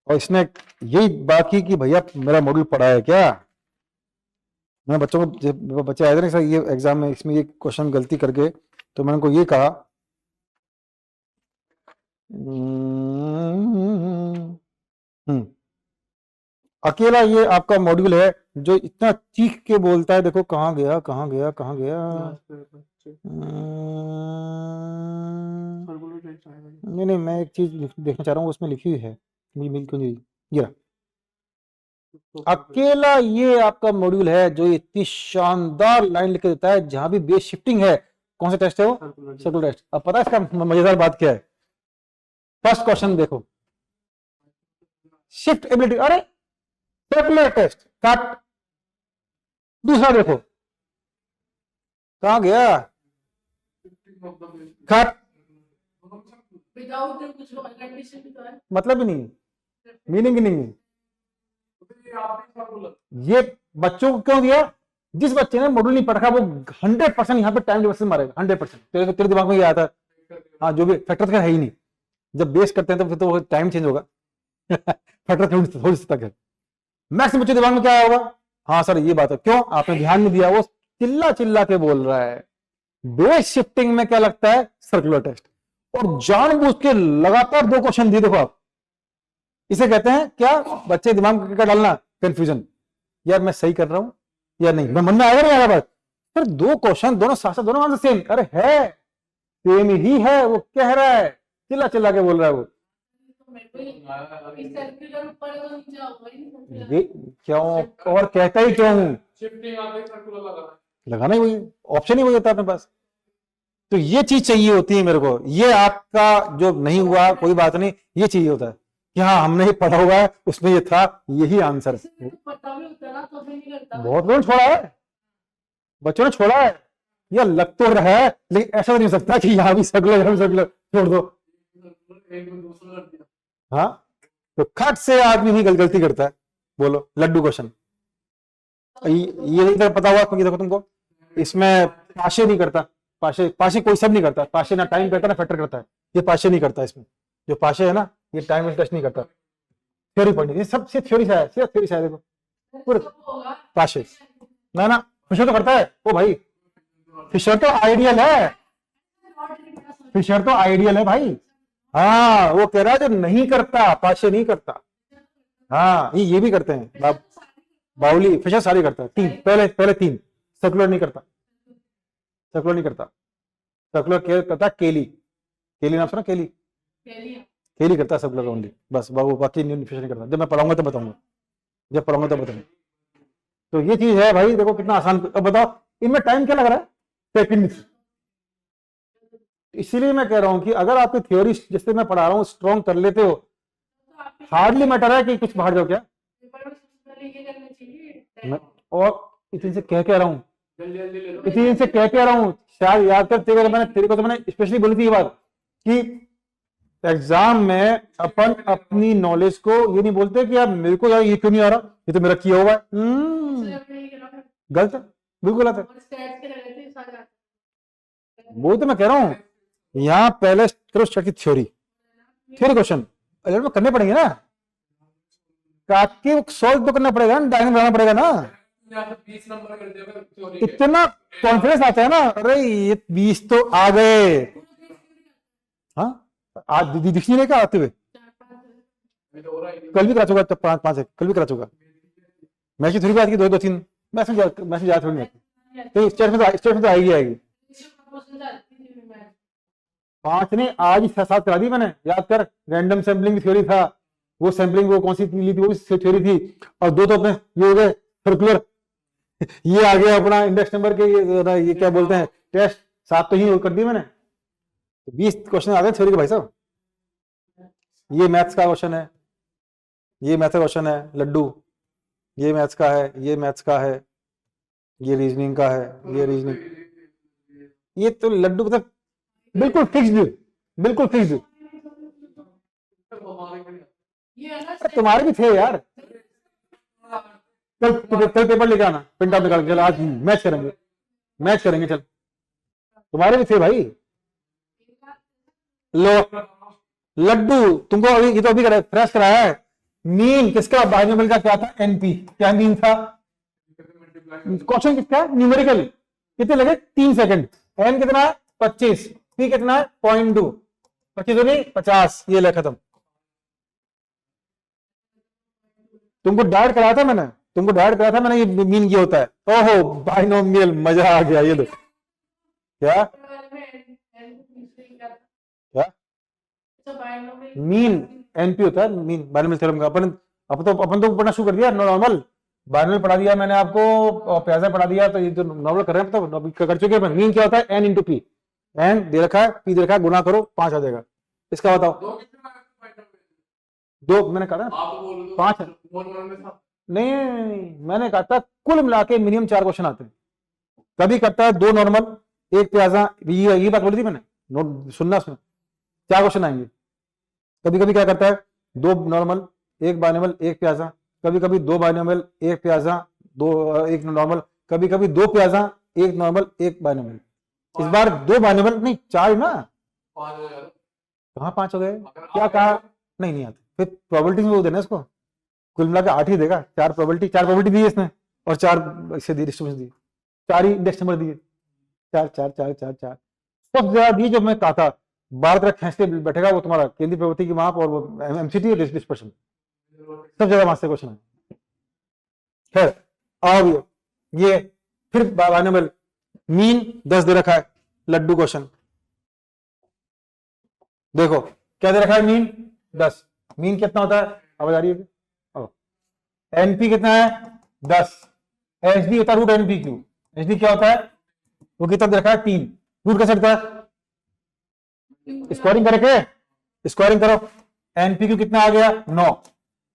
और इसने यही बात की कि भैया मेरा मॉड्यूल पढ़ा है क्या। मैं बच्चों को, जब बच्चे आए थे ना सर ये एग्जाम में इसमें ये क्वेश्चन गलती करके, तो मैंने उनको ये कहा अकेला ये आपका मॉड्यूल है जो इतना चीख के बोलता है। देखो कहाँ गया कहाँ गया कहाँ गया। नहीं नहीं, मैं एक चीज देखना चाह रहा हूँ, उसमें लिखी हुई है, मुझे मिल क्यों नहीं रही। ये अकेला ये आपका मॉड्यूल है जो इतनी शानदार लाइन लिख के देता है जहां भी बेस शिफ्टिंग है। कौन सा टेस्ट है वो? Circular test. अब पता है इसका मजेदार बात क्या है? फर्स्ट क्वेश्चन देखो, शिफ्ट एबिलिटी, अरे सर्कुलर टेस्ट कट। दूसरा देखो कहां गया, कट। विदाउट कुछ कंडीशन भी तो है, मतलब ही नहीं, मीनिंग ही नहीं है। ये बच्चों को क्यों दिया? जिस बच्चे ने मॉड्यूल नहीं पढ़ा वो 100% यहाँ पे टाइम डिवर्सन मारेगा, 100%। तेरे दिमाग में ये आता है, हाँ जो भी फैक्टर तो है ही नहीं। जब बेस करते हैं तो फिर तो टाइम चेंज होगा फैक्टर थोड़ी सी तक है। मैक्स बच्चे दिमाग में क्या होगा? हाँ सर ये बात है, क्यों आपने ध्यान नहीं दिया? वो चिल्ला चिल्ला के बोल रहा है। बेस शिफ्टिंग में क्या लगता है? Circular test. और जानबूझ के लगातार 2 क्वेश्चन दिए। देखो आप इसे कहते हैं क्या? बच्चे दिमाग में क्या डालना? कंफ्यूजन। यार मैं सही कर रहा हूं या नहीं, मैं मन में आएगा नहीं आएगा बात। फिर 2 क्वेश्चन दोनों साथ साथ, दोनों आंसर सेम। अरे है सेम ही है, वो कह रहा है, चिल्ला चिल्ला के बोल रहा है वो। ये क्यों? और कहता ही क्यों हूं? लगाना ही वही, ऑप्शन ही वही होता है अपने पास। तो ये चीज चाहिए होती है मेरे को। ये आपका जो नहीं हुआ कोई बात नहीं, ये चाहिए होता है कि हाँ हमने ही पढ़ा हुआ है, उसमें ये था, यही आंसर है। बहुत लोगों ने छोड़ा है, बच्चों ने छोड़ा है। यह लग तो रहा है लेकिन ऐसा नहीं हो सकता कि यहाँ भी सर्कुलर छोड़ दो। हाँ तो खट से आदमी ही गलती करता है। बोलो लड्डू क्वेश्चन ये पता हुआ क्योंकि देखो तुमको इसमें पाशे नहीं करता। पाशे कोई सब नहीं करता। पाशे ना टाइम करता ना फैक्टर करता है। ये पाशे नहीं करता। इसमें जो पाशे है ना ये टाइम में टेस्ट नहीं करता। थ्योरी पढ़नी, ये सब से थ्योरी से है, सिर्फ थ्योरी से है। देखो पूरे पाशे ना ना, फिशर तो करता है। ओ भाई फिशर तो आइडियल है, फिशर तो आइडियल है भाई। हाँ वो कह रहा है जो नहीं करता, पाशे नहीं करता। हाँ ये भी करते हैं। बाउली फिशर सारी करता है। 3 पहले 3 सर्कुलर नहीं करता। सर्कुलर नहीं करता। सर्कुलर करता केली नाम सुना? केली करता है सर्कुलर ओनली, बस बाकी फिशर नहीं करता। जब मैं पढ़ाऊंगा तो बताऊंगा, जब पढ़ाऊंगा तो बताऊंगा। तो ये चीज है भाई, देखो कितना आसान। अब बताओ इनमें टाइम क्या लग रहा है? सेकंड। इसीलिए मैं कह रहा हूं कि अगर आपकी थ्योरी जिससे मैं पढ़ा रहा हूं स्ट्रॉन्ग कर लेते हो, हार्डली मैटर है कि कुछ बाहर जाओ। क्या मैं और इतनी से कह रहा हूँ, जल्दी जल्दी ले लो इतनी दिन से कह रहा हूँ, शायद याद कर, तेरे को तो मैंने स्पेशली बोली थी ये बात कि एग्जाम में अपन अपनी नॉलेज को ये नहीं बोलते कि यार मेरे को यार ये क्यों नहीं आ रहा, ये तो मेरा किया हुआ है। गलत है, बिल्कुल गलत है। वो तो मैं कह रहा हूँ, यहाँ पहले करो स्टार्ट की थ्योरी क्वेश्चन करने पड़ेंगे ना, काके सॉल्व तो करना पड़ेगा ना, डायग्राम बनाना पड़ेगा ना। या तो 20 नंबर कर दिया थ्योरी इतना कॉन्फिडेंस आता है ना, अरे ये 20 तो आ गए। हाँ आज दीदी दिख नहीं रहे क्या आते हुए, अभी तो हो रहा है कल भी करा चुका, तो 5 है, कल भी करा चुका। मैच की थोड़ी बात की 2-3 मैच में जा थोड़ी नहीं, तो स्टेट में तो आएगी आएगी। 5 ने आज ही 7 करा दी मैंने, याद कर। रैंडम सैम्पलिंग की थ्योरी था, वो सैम्पलिंग वो कौन सी ली थी, वो थ्योरी थी। और 2 तो अपने ये हो गए सर्कुलर, ये आ गया अपना इंडेक्स नंबर के, ये क्या बोलते हैं टेस्ट। 7 तो ही कर दी मैंने, 20 क्वेश्चन आ गए थ्योरी के भाई साहब। ये मैथ्स का क्वेश्चन है, ये मैथ्स का क्वेश्चन है लड्डू, ये मैथ्स का है, ये मैथ्स का है, ये रीजनिंग का है, ये रीजनिंग। ये तो लड्डू मतलब बिल्कुल फिक्स्ड, बिल्कुल फिक्स्ड। तुम्हारे भी थे यार, कल पेपर लेके आना, प्रिंट आउट निकाल के, चल आज मैच करेंगे, मैच करेंगे, चल तुम्हारे भी थे भाई। लो लड्डू, तुमको अभी ये तो अभी फ्रेश कराया है। मीन किसका, बाइनोमियल का क्या था, एनपी, क्या मीन था। क्वेश्चन किसका, न्यूमेरिकल, कितने लगे 3 सेकंड। एन कितना है 25, पी कितना है 0.2, 25 नहीं 50, ये ले खत्म। तुमको डायरेक्ट कराया था मैंने, तुमको डायरेक्ट कराया था मैंने, ये मीन ये होता है। ओहो बाइनोमियल, मजा आ गया। ये लो क्या क्या मीन एनपी होता है, मीन बाइनोमियल थ्योरम का। अपन तो पढ़ना शुरू कर दिया नॉर्मल, बाइनोमियल पढ़ा दिया मैंने आपको, और प्याजा पढ़ा दिया, तो ये जो नॉर्मल कर रहे हैं तो कर चुके हैं। मीन क्या होता है, एन इंटू पी, एन दे रखा है, पी दे रखा है, गुना करो 5 आ जाएगा। इसका बताओ, 2 मैंने कहा ना, 5 है नहीं, मैंने कहा था कुल मिला के मिनिमम 4 क्वेश्चन आते हैं। कभी करता है 2 नॉर्मल 1 प्याजा, ये बात बोली थी मैंने, नोट सुनना, उसमें 4 क्वेश्चन आएंगे। कभी कभी क्या करता है 2 नॉर्मल 1 बाइनोमियल 1 प्याजा, कभी कभी 2 बाइनोमियल 1 प्याजा 1 नॉर्मल, कभी कभी 2 प्याजा 1 नॉर्मल 1 बाइनोमियल। इस बार 2 बाइनोमियल नहीं 4 ना, कहाँ 5 हो गए, क्या कहा, नहीं आते। फिर प्रोबेबिलिटी में वो देना इसको, कुल मिला के 8 ही देगा। 4 प्रोबेबिलिटी दी इसने, और 4 इससे दी, डिस्ट्रीब्यूशन दी, 4 ही इंडेक्स नंबर दिए, 4 4 4 4 4 सबसे ज्यादा दी। जो मैं कहा था 12 तरह खींच के बैठेगा, वो तुम्हारा केंद्रीय प्रवृत्ति की माप, और वो एमसीटी और डिस्पर्शन, सबसे ज्यादा मार्क्स से क्वेश्चन है। खैर आओ, ये फिर बाइनोमियल मीन 10 दे रखा है, लड्डू क्वेश्चन देखो क्या दे रखा है, मीन 10। मीन कितना होता है, अब आ रही है, एनपी कितना है 10, एचडी होता है रूट एनपी क्यू। एचडी क्या होता है, वो कितना दे रखा है 3, रूट कैसे होता है, स्क्वायरिंग करके स्क्वायरिंग करो, एनपी क्यू कितना आ गया 9।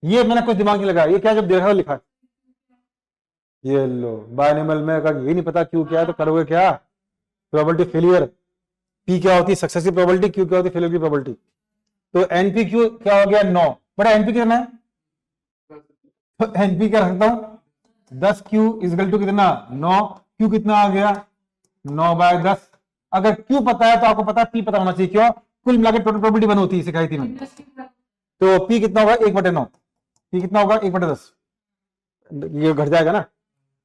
ये मैंने कुछ दिमाग नहीं लगाया, ये क्या जब देखा लिखा, ये लो बाइनोमियल में अगर ये नहीं पता क्यू क्या है तो करोगे क्या, प्रोबेबिलिटी फेलियर। पी क्या होती है सक्सेसिव प्रोबेबिलिटी, क्यू क्या होती है फेलियर की प्रोबेबिलिटी। तो एनपी क्यू क्या हो गया 9, बड़ा एनपी कितना है, तो एनपी क्या रखता हूं 10 क्यू इजकल टू कितना 9, क्यू कितना आ गया 9/10। अगर क्यू पता है तो आपको पता है पी पता होना चाहिए, क्यों, कुल मिलाकर टोटल प्रोबेबिलिटी वन होती है, सिखाई थी मैंने। तो पी कितना होगा 1/9, पी कितना होगा 1/10, ये घट जाएगा ना।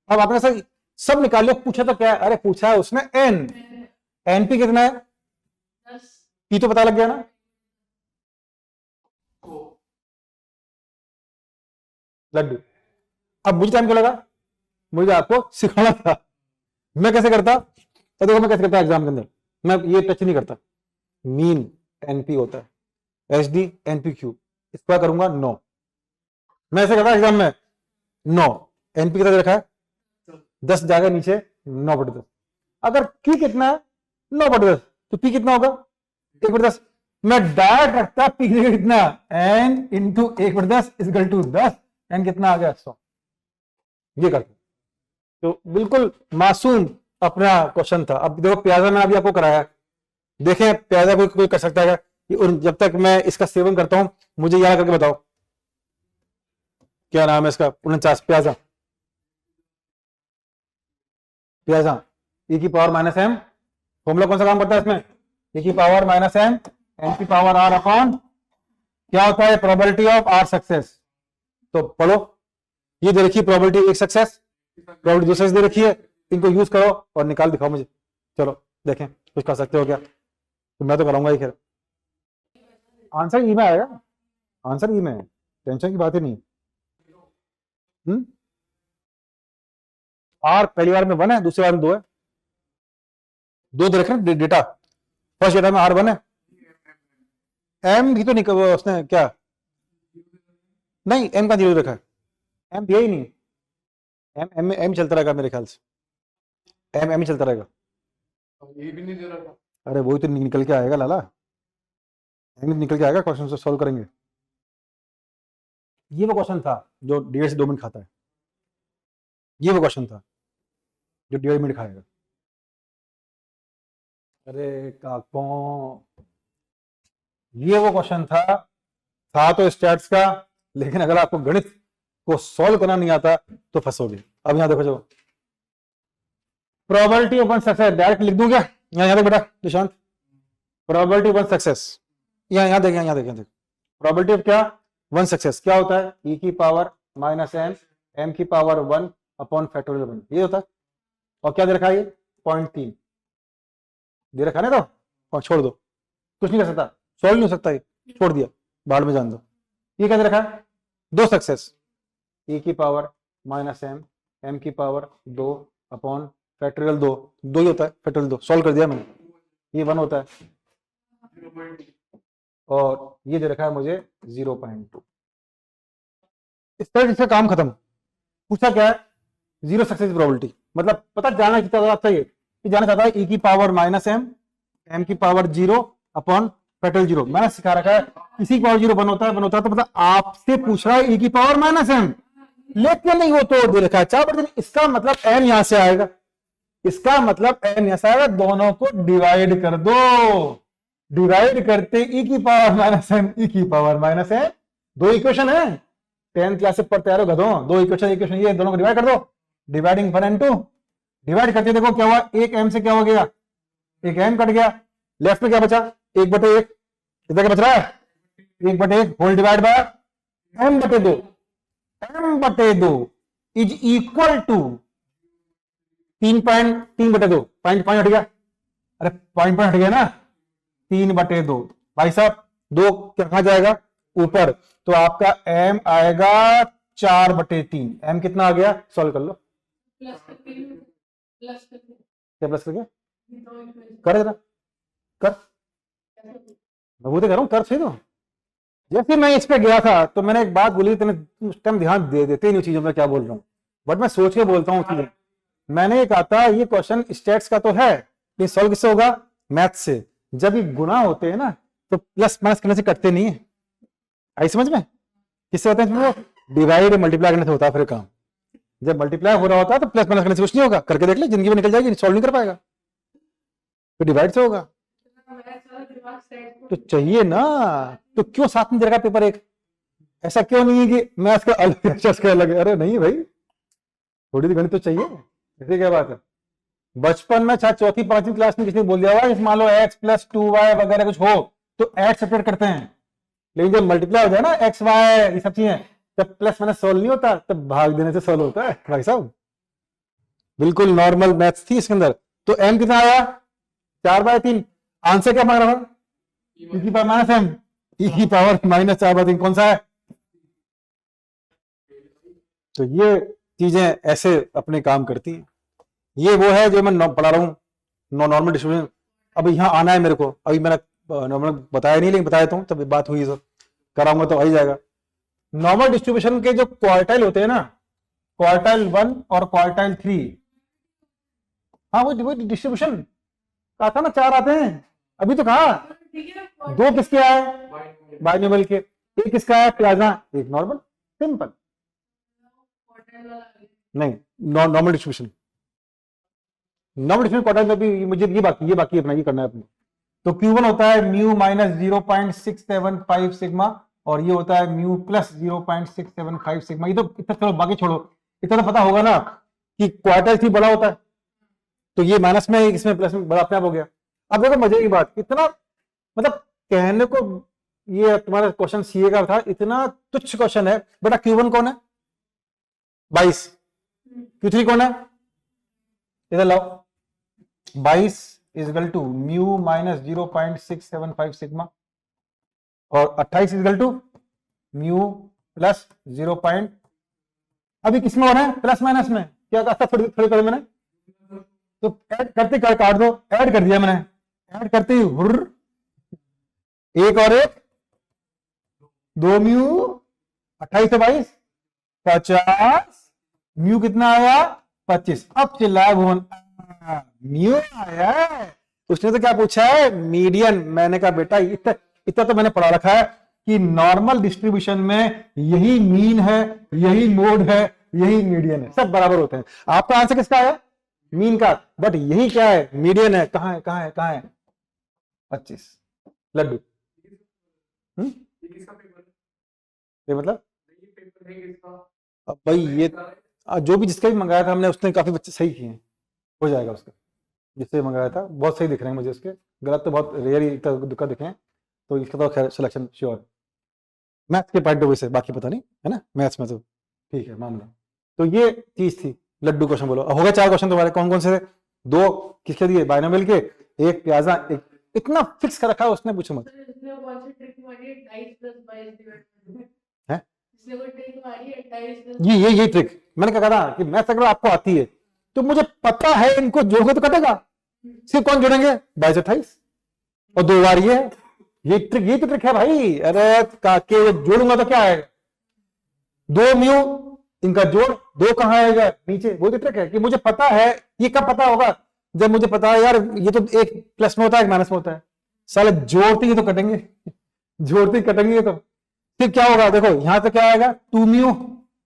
अब आपने सर सब निकाल लिया, पूछा तो क्या है, अरे पूछा है उसने एन, एनपी कितना है, पी तो पता लग गया ना। लड्डू, अब मुझे टाइम क्यों लगा, मुझे आपको सिखाना था। मैं कैसे करता, तो देखो मैं कैसे करता एग्जाम के अंदर, मैं ये टच नहीं करता। मीन एनपी होता है, एचडी एनपी क्यू, इसका करूंगा 9। मैं ऐसे करता एग्जाम में 9, एनपी कितना दे रखा है 10 जाएगा नीचे 9/10। अगर क्यू कितना है 9/10, तो पी कितना होगा 1/10। मैं डायरेक्ट रखता पी कितना, N into 1/10 is equal to 10, N कितना आ गया 100। ये करते। तो बिल्कुल मासूम अपना क्वेश्चन था। अब देखो प्याजा ने अभी आपको कराया, देखें प्याजा कोई कर सकता है क्या? जब तक मैं इसका सेवन करता हूं मुझे याद करके बताओ क्या नाम है इसका। 49 प्याजा, प्याजा e की पावर माइनस एम, फॉर्मूला कौन सा काम करता है इसमें? e की पावर माइनस एम एम की पावर आर अपॉन क्या होता है? Probability of R success. तो पढ़ो, ये दे रखी है प्रोबेबिलिटी एक सक्सेस, प्रोबेबिलिटी दो सक्सेस दे रखी है, इनको यूज करो और निकाल दिखाओ मुझे। चलो देखें कुछ कर सकते हो क्या? तो मैं तो कराऊंगा ही। खैर आंसर ई में आएगा, आंसर ई में है, टेंशन की बात ही नहीं। आर पहली बार में 1 है, दूसरी बार में 2 है, 2 दे रखे ना डेटा। फर्स्ट डेटा में R1 है, एम भी तो नहीं उसने क्या नहीं एम का 0 रखा है, एम दिया ही नहीं। एम एम चलता रहेगा मेरे ख्याल से, एम ही चलता रहेगा। ये भी नहीं दे रहा था। अरे वही तो निकल के आएगा लाला, एम निकल के आएगा, क्वेश्चन से सॉल्व करेंगे। ये वो क्वेश्चन था जो 1.5 से 2 मिनट खाता है, ये वो क्वेश्चन था जो 1.5 मिनट खाएगा। अरे काकों, ये वो क्वेश्चन था तो स्टैट्स का, लेकिन अगर आपको गणित को सॉल्व करना नहीं आता तो फंसोगे। अब यहां देखो, जो probability of one success direct लिख दूं क्या? यहां देख बेटा Nishant, probability of one success, यहां देख, यहां देख, प्रोबेबिलिटी ऑफ क्या? वन सक्सेस क्या होता है? e की पावर माइनस एम एम की पावर 1 अपॉन फैक्टोरियल 1, ये होता है। और क्या दे रखा है? ये 0.3 दे रखा है ना, तो और छोड़ दो, कुछ नहीं कर सकता, सॉल्व नहीं हो सकता, ये छोड़ दिया, बाहर में जान दो। ये क्या दे रखा है? 2 सक्सेस, e की पावर माइनस एम एम की पावर 2 अपॉन फैक्टोरियल 2, 2 ही होता है, फैक्टोरियल 2 सॉल्व कर दिया मैंने, ये 1 होता है, और ये दे रखा है मुझे 0.2। इस तरह से काम खत्म। पूछा क्या है? 0 सक्सेस प्रोबेबिलिटी, मतलब पता जाना कितना चाहिए कि जाना चाहता है e की पावर माइनस एम एम की पावर 0 अपॉन फैक्टोरियल 0। मैंने सिखा रखा है किसी की पावर 0 1 होता है, 1 होता है, तो मतलब आपसे पूछ रहा है e की पावर माइनस एम, लेकिन नहीं वो तो दे रखा है 4, इसका मतलब n यहां से आएगा, इसका मतलब n यहां से आएगा, दोनों को डिवाइड कर दो, डिवाइड करते e की पावर माइनस एम ई की पावर माइनस एम, 2 इक्वेशन है, 10th क्लास से पढ़ते आ रहे हो गधों, 2 इक्वेशन, ये दोनों को डिवाइड कर दो, डिवाइडिंग 1 and 2, डिवाइड करते देखो क्या हुआ, एक m से क्या हो गया? एक m कट गया, लेफ्ट में क्या बचा? 1/1, इधर क्या बच रहा है? 1/1 whole divide by m/2, m/2 is equal to 3.3/2, point हट गया, अरे पॉइंट हट गया ना, 3/2। भाई साहब 2 कहां जाएगा? ऊपर, तो आपका m आएगा 4/3। m कितना आ गया? सॉल्व कर लो, प्लस करके क्या प्लस करके दो इक्वेशन कर, जरा कर, मैं वो तो कह रहा हूं, कर सही। तो जैसे मैं इस पे गया था तो मैंने एक बात बोली, तेने उस टाइम ध्यान देते ही नहीं चीजों में क्या बोल रहा हूँ, बट मैं सोच के बोलता हूँ चीजें। मैंने ये कहा था ये क्वेश्चन स्टैट्स का तो है, ये सॉल्व किससे होगा? मैथ से। जब ये गुणा होते हैं ना तो प्लस माइनस करने से कटते नहीं है, आई समझ में? किससे होते हैं? डिवाइड मल्टीप्लाई करने से होता है फिर काम। जब मल्टीप्लाई हो रहा होता है तो प्लस माइनस करने से कुछ नहीं होगा, करके देख ले, जिंदगी में निकल जाएगी, सॉल्व नहीं कर पाएगा, तो डिवाइड से होगा। तो चाहिए ना, तो क्यों साथ में दे रखा पेपर एक? ऐसा क्यों नहीं है कि मैथ्स का अलग है, चेस का अलग है? अरे नहीं भाई, थोड़ी सी गणित तो चाहिए, ऐसी क्या बात है? बचपन में चाहे 4th 5वीं क्लास में किसी ने बोल दिया हुआ मान लो x + 2y वगैरह कुछ हो तो ऐड सेपरेट करते हैं, लेकिन जब मल्टीप्लाई हो जाए ना x y ये सब चीजें, जब प्लस माइनस सॉल्व नहीं होता, तब भाग देने से सॉल्व होता है भाई साहब। बिल्कुल नॉर्मल मैथ्स थी इसके अंदर। तो m कितना आया? 4/3। आंसर क्या मांग रहा था? e की पावर माइनस एम, e की पावर माइनस 4/3 कौन सा है? तो ये चीजें ऐसे अपने काम करती हैं। ये वो है जो मैं पढ़ा रहा हूँ, नॉर्मल डिस्ट्रीब्यूशन। अब यहाँ आना है मेरे को, अभी मैंने नॉर्मल बताया नहीं, लेकिन बताया तो तब बात हुई, तो कराऊंगा तो आ ही जाएगा। नॉर्मल डिस्ट्रीब्यूशन के जो क्वार्टाइल होते हैं ना, क्वार्टाइल 1 और क्वार्टाइल 3, हाँ वो डिस्ट्रीब्यूशन कहा था ना, 4 आते हैं, अभी तो कहा 2 किसके आए? बाइनोमियल के। एक किसका है? प्लाज्मा, एक नॉर्मल, सिंपल। नहीं, normal distribution, normal distribution quartile में भी मुझे ये बाकी अपना ये करना है अपने। तो Q1 होता है म्यू माइनस 0.675 सिग्मा और ये होता है म्यू प्लस 0.675 सिग्मा। ये तो इतना चलो बाकी छोड़ो, इतना तो पता होगा ना कि क्वार्टाइल थी बड़ा होता है, तो ये माइनस में इसमें प्लस में बड़ा अपने आप हो गया। अब देखो मजे की बात, इतना मतलब कहने को ये तुम्हारा क्वेश्चन सीए का था, इतना तुच्छ क्वेश्चन है। बेटा Q1 कौन है 22, Q3 कौन है इधर लाओ 22 is equal to mu minus 0.675 sigma और 28 इजगल टू म्यू प्लस 0. अभी किसमें हो रहा है प्लस माइनस में, क्या कहा था थोड़ी कर मैंने, तो ऐड करते काट दो, ऐड कर दिया मैंने, ऐड करते ही हुर्र एक और एक 2 म्यू 28 से 22 50 म्यू कितना आया 25। अब चिल्लाया भुवन म्यू आया है, उसने तो क्या पूछा है मीडियन। मैंने कहा बेटा इतना तो मैंने पढ़ा रखा है कि नॉर्मल डिस्ट्रीब्यूशन में यही मीन है, यही मोड है, यही मीडियन है, सब बराबर होते हैं। आपका आंसर किसका आया मीन का, बट यही क्या है मीडियन है। कहां है कहां है कहां है 25 लड्डू। ये मतलब अब भाई ये जो भी जिसका भी मंगाया था हमने उसने काफी बच्चे सही किए हैं, हो जाएगा उसका जिससे मंगाया था बहुत सही दिख रहे हैं मुझे, उसके गलत तो बहुत रेयर ही दुक्का दिखे हैं, तो इसका तो खैर सिलेक्शन श्योर। मैथ्स के पॉइंट ऑफ व्यू से बाकी पता नहीं है ना, मैथ्स में तो ठीक है मामला। तो ये चीज थी लड्डू क्वेश्चन। बोलो हो गए 4 क्वेश्चन तुम्हारे, कौन कौन से थे? 2 किसके दिए बाइनोमियल के, एक प्याजा, एक इतना फिक्स कर रखा है उसने, पूछो मत है ये ट्रिक मैंने क्या कहा कि मैथ्स अगर आपको आती है तो मुझे पता है इनको जोड़ोगे तो कटेगा, सिर्फ कौन जोड़ेंगे 22 28 और 2 बार ये ट्रिक, ये तो ट्रिक है भाई। अरे काके जोड़ूंगा तो क्या आएगा 2 म्यू इनका जोड़ 2 कहां आएगा नीचे, वो तो ट्रिक है कि मुझे पता है। ये कब पता होगा जब मुझे पता है यार ये तो एक प्लस में होता है एक माइनस में होता है, साले जोड़ते ही तो कटेंगे, जोड़ते ही कटेंगे। तो फिर क्या होगा देखो यहां से क्या आएगा 2 म्यू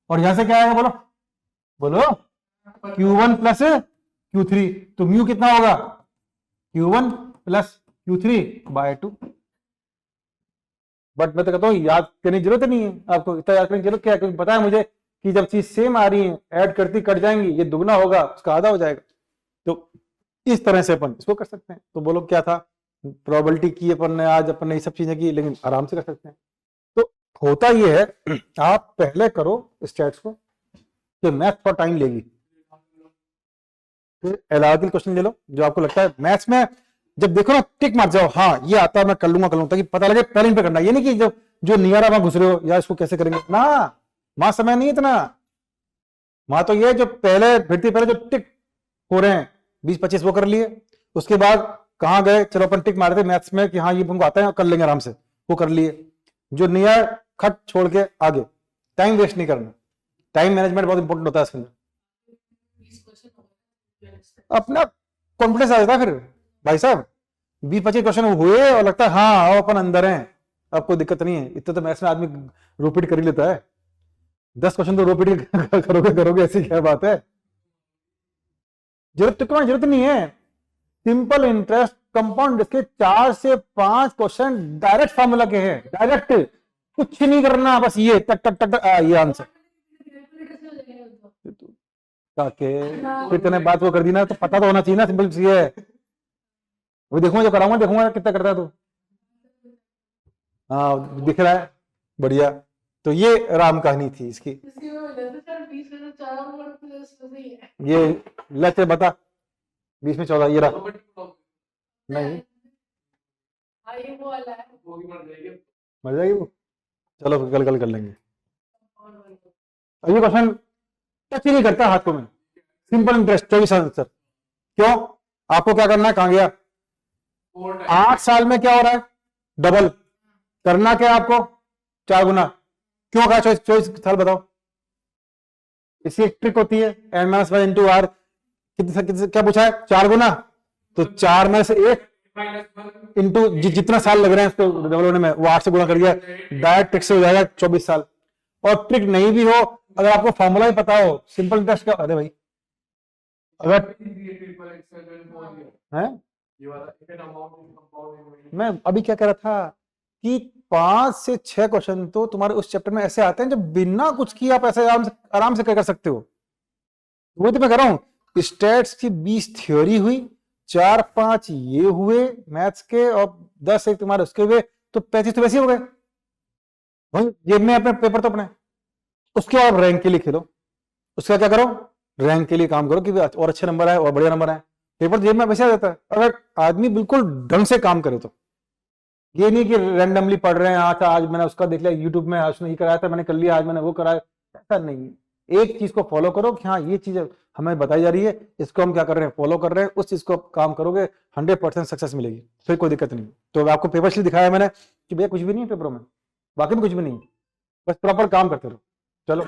और यहां से क्या आएगा बोलो बोलो Q1 प्लस Q3, तो म्यू कितना होगा Q1 plus Q3 bye 2। But मैं तो कहता हूं याद करने की जरूरत नहीं है आपको, इतना याद करने की जरूरत क्या है, क्योंकि पता है मुझे कि जब चीज सेम आ रही है ऐड करती कट जाएंगी, ये दुगना होगा उसका आधा हो जाएगा। तो इस तरह से अपन इसको कर सकते हैं। तो बोलो क्या था प्रोबेबिलिटी की अपन ने, आज अपन ने ये सब चीजें की, लेकिन आराम से कर सकते हैं। तो होता ये है आप पहले करो स्टैट्स को, तो मैथ फॉर टाइम लेगी, फिर एलआरटी क्वेश्चन ले लो जो आपको लगता है मैथ्स में जब देखो ना टिक मार जाओ, हाँ ये आता है मैं कर लूंगा ताकि पता लगे पहले इन पे करना। ये नहीं कि जो नियर वहां घुस रहे हो या इसको कैसे करेंगे ना, वहां समय नहीं इतना, वहां तो ये जो पहले भिड़ती पहले जो टिक हो रहे हैं 20-25 वो कर लिए, उसके बाद कहां गए चलो अपन टिक मारते मैथ्स में कि हाँ ये हमको आता है कर लेंगे आराम से, वो कर लिए। जो नियर खट छोड़ के आगे, टाइम वेस्ट नहीं करना, टाइम मैनेजमेंट बहुत इंपॉर्टेंट होता है इसके अंदर। अपना कॉन्फिडेंस आ जाता है फिर भाई साहब 20-25 क्वेश्चन हुए और लगता है हाँ आओ अपन अंदर हैं, अब कोई दिक्कत नहीं है। इतना तो मैथ्स में आदमी रिपीट कर ही लेता है, 10 क्वेश्चन तो रिपीट करोगे ऐसी क्या बात है। जरूरत नहीं है, सिंपल इंटरेस्ट कंपाउंड इसके 4 से 5 क्वेश्चन डायरेक्ट फॉर्मूला के हैं, डायरेक्ट कुछ नहीं करना, बस ये टक टक टक टक ये आंसर फिर तूने बात वो कर दी ना, तो पता तो होना चाहिए ना, सिंपल सी है। वो देखूंगा जो कराऊंगा, देखूंगा कितना करता है तू। हाँ दिख रहा है बढ़िया। तो ये राम कहानी थी इसकी। ये लेक्चर बता 20 में 14 ये रहा नहीं मर जाएगी वो, चलो कल कर लेंगे। ये क्वेश्चन टच ही नहीं करता हाथ को में, सिंपल इंटरेस्ट 24 आंसर। क्यों आपको क्या करना है, कहां गया 8 साल में क्या हो रहा है डबल करना, क्या आपको 4 गुना। क्यों कहा 24 साल बताओ, इसकी एक ट्रिक होती है n-1 इंटू आर, क्या पूछा है 4 गुना, तो 4 में से 1 इंटू जितना साल लग रहे हैं उसको डबल होने में, वो 8 से गुना कर दिया, डायरेक्ट ट्रिक से हो जाएगा 24 साल। और ट्रिक नहीं भी हो अगर आपको फॉर्मूला ही पता हो सिंपल इंटरेस्ट का, अरे भाई अगर है ये वाला इवन अमाउंट कंपाउंड मैं अभी क्या कह रहा था कि 5 से 6 क्वेश्चन तो तुम्हारे उस चैप्टर में ऐसे आते हैं जो बिना कुछ किए आप ऐसे आराम से कर सकते हो। वो तो मैं कह रहा हूं स्टैट्स की 20 थ्योरी हुई, 4-5 ये हुए मैथ्स के और 10 एक तुम्हारे उसके हुए, तो 35 तो वैसे ही हो गए भाई। जेब में अपने पेपर तो अपने, उसके बाद रैंक के लिए खेलो, उसका क्या करो रैंक के लिए काम करो कि और अच्छे नंबर आए और बढ़िया नंबर आए। पेपर जेब में वैसे आ जाता है अगर आदमी बिल्कुल ढंग से काम करे तो। ये नहीं कि रैंडमली पढ़ रहे हैं, अच्छा आज मैंने उसका देख लिया यूट्यूब में, आज उसने ये कराया था मैंने कर लिया, आज मैंने वो कराया, ऐसा नहीं। एक चीज को फॉलो करो कि हाँ ये चीज हमें बताई जा रही है, इसको हम क्या कर रहे हैं फॉलो कर रहे हैं, उस चीज को काम करोगे 100% सक्सेस मिलेगी, फिर कोई दिक्कत नहीं। तो आपको पेपर इसलिए दिखाया मैंने कि भैया कुछ भी नहीं है पेपरों में, बाकी में कुछ भी नहीं, बस प्रॉपर काम करते रहो। चलो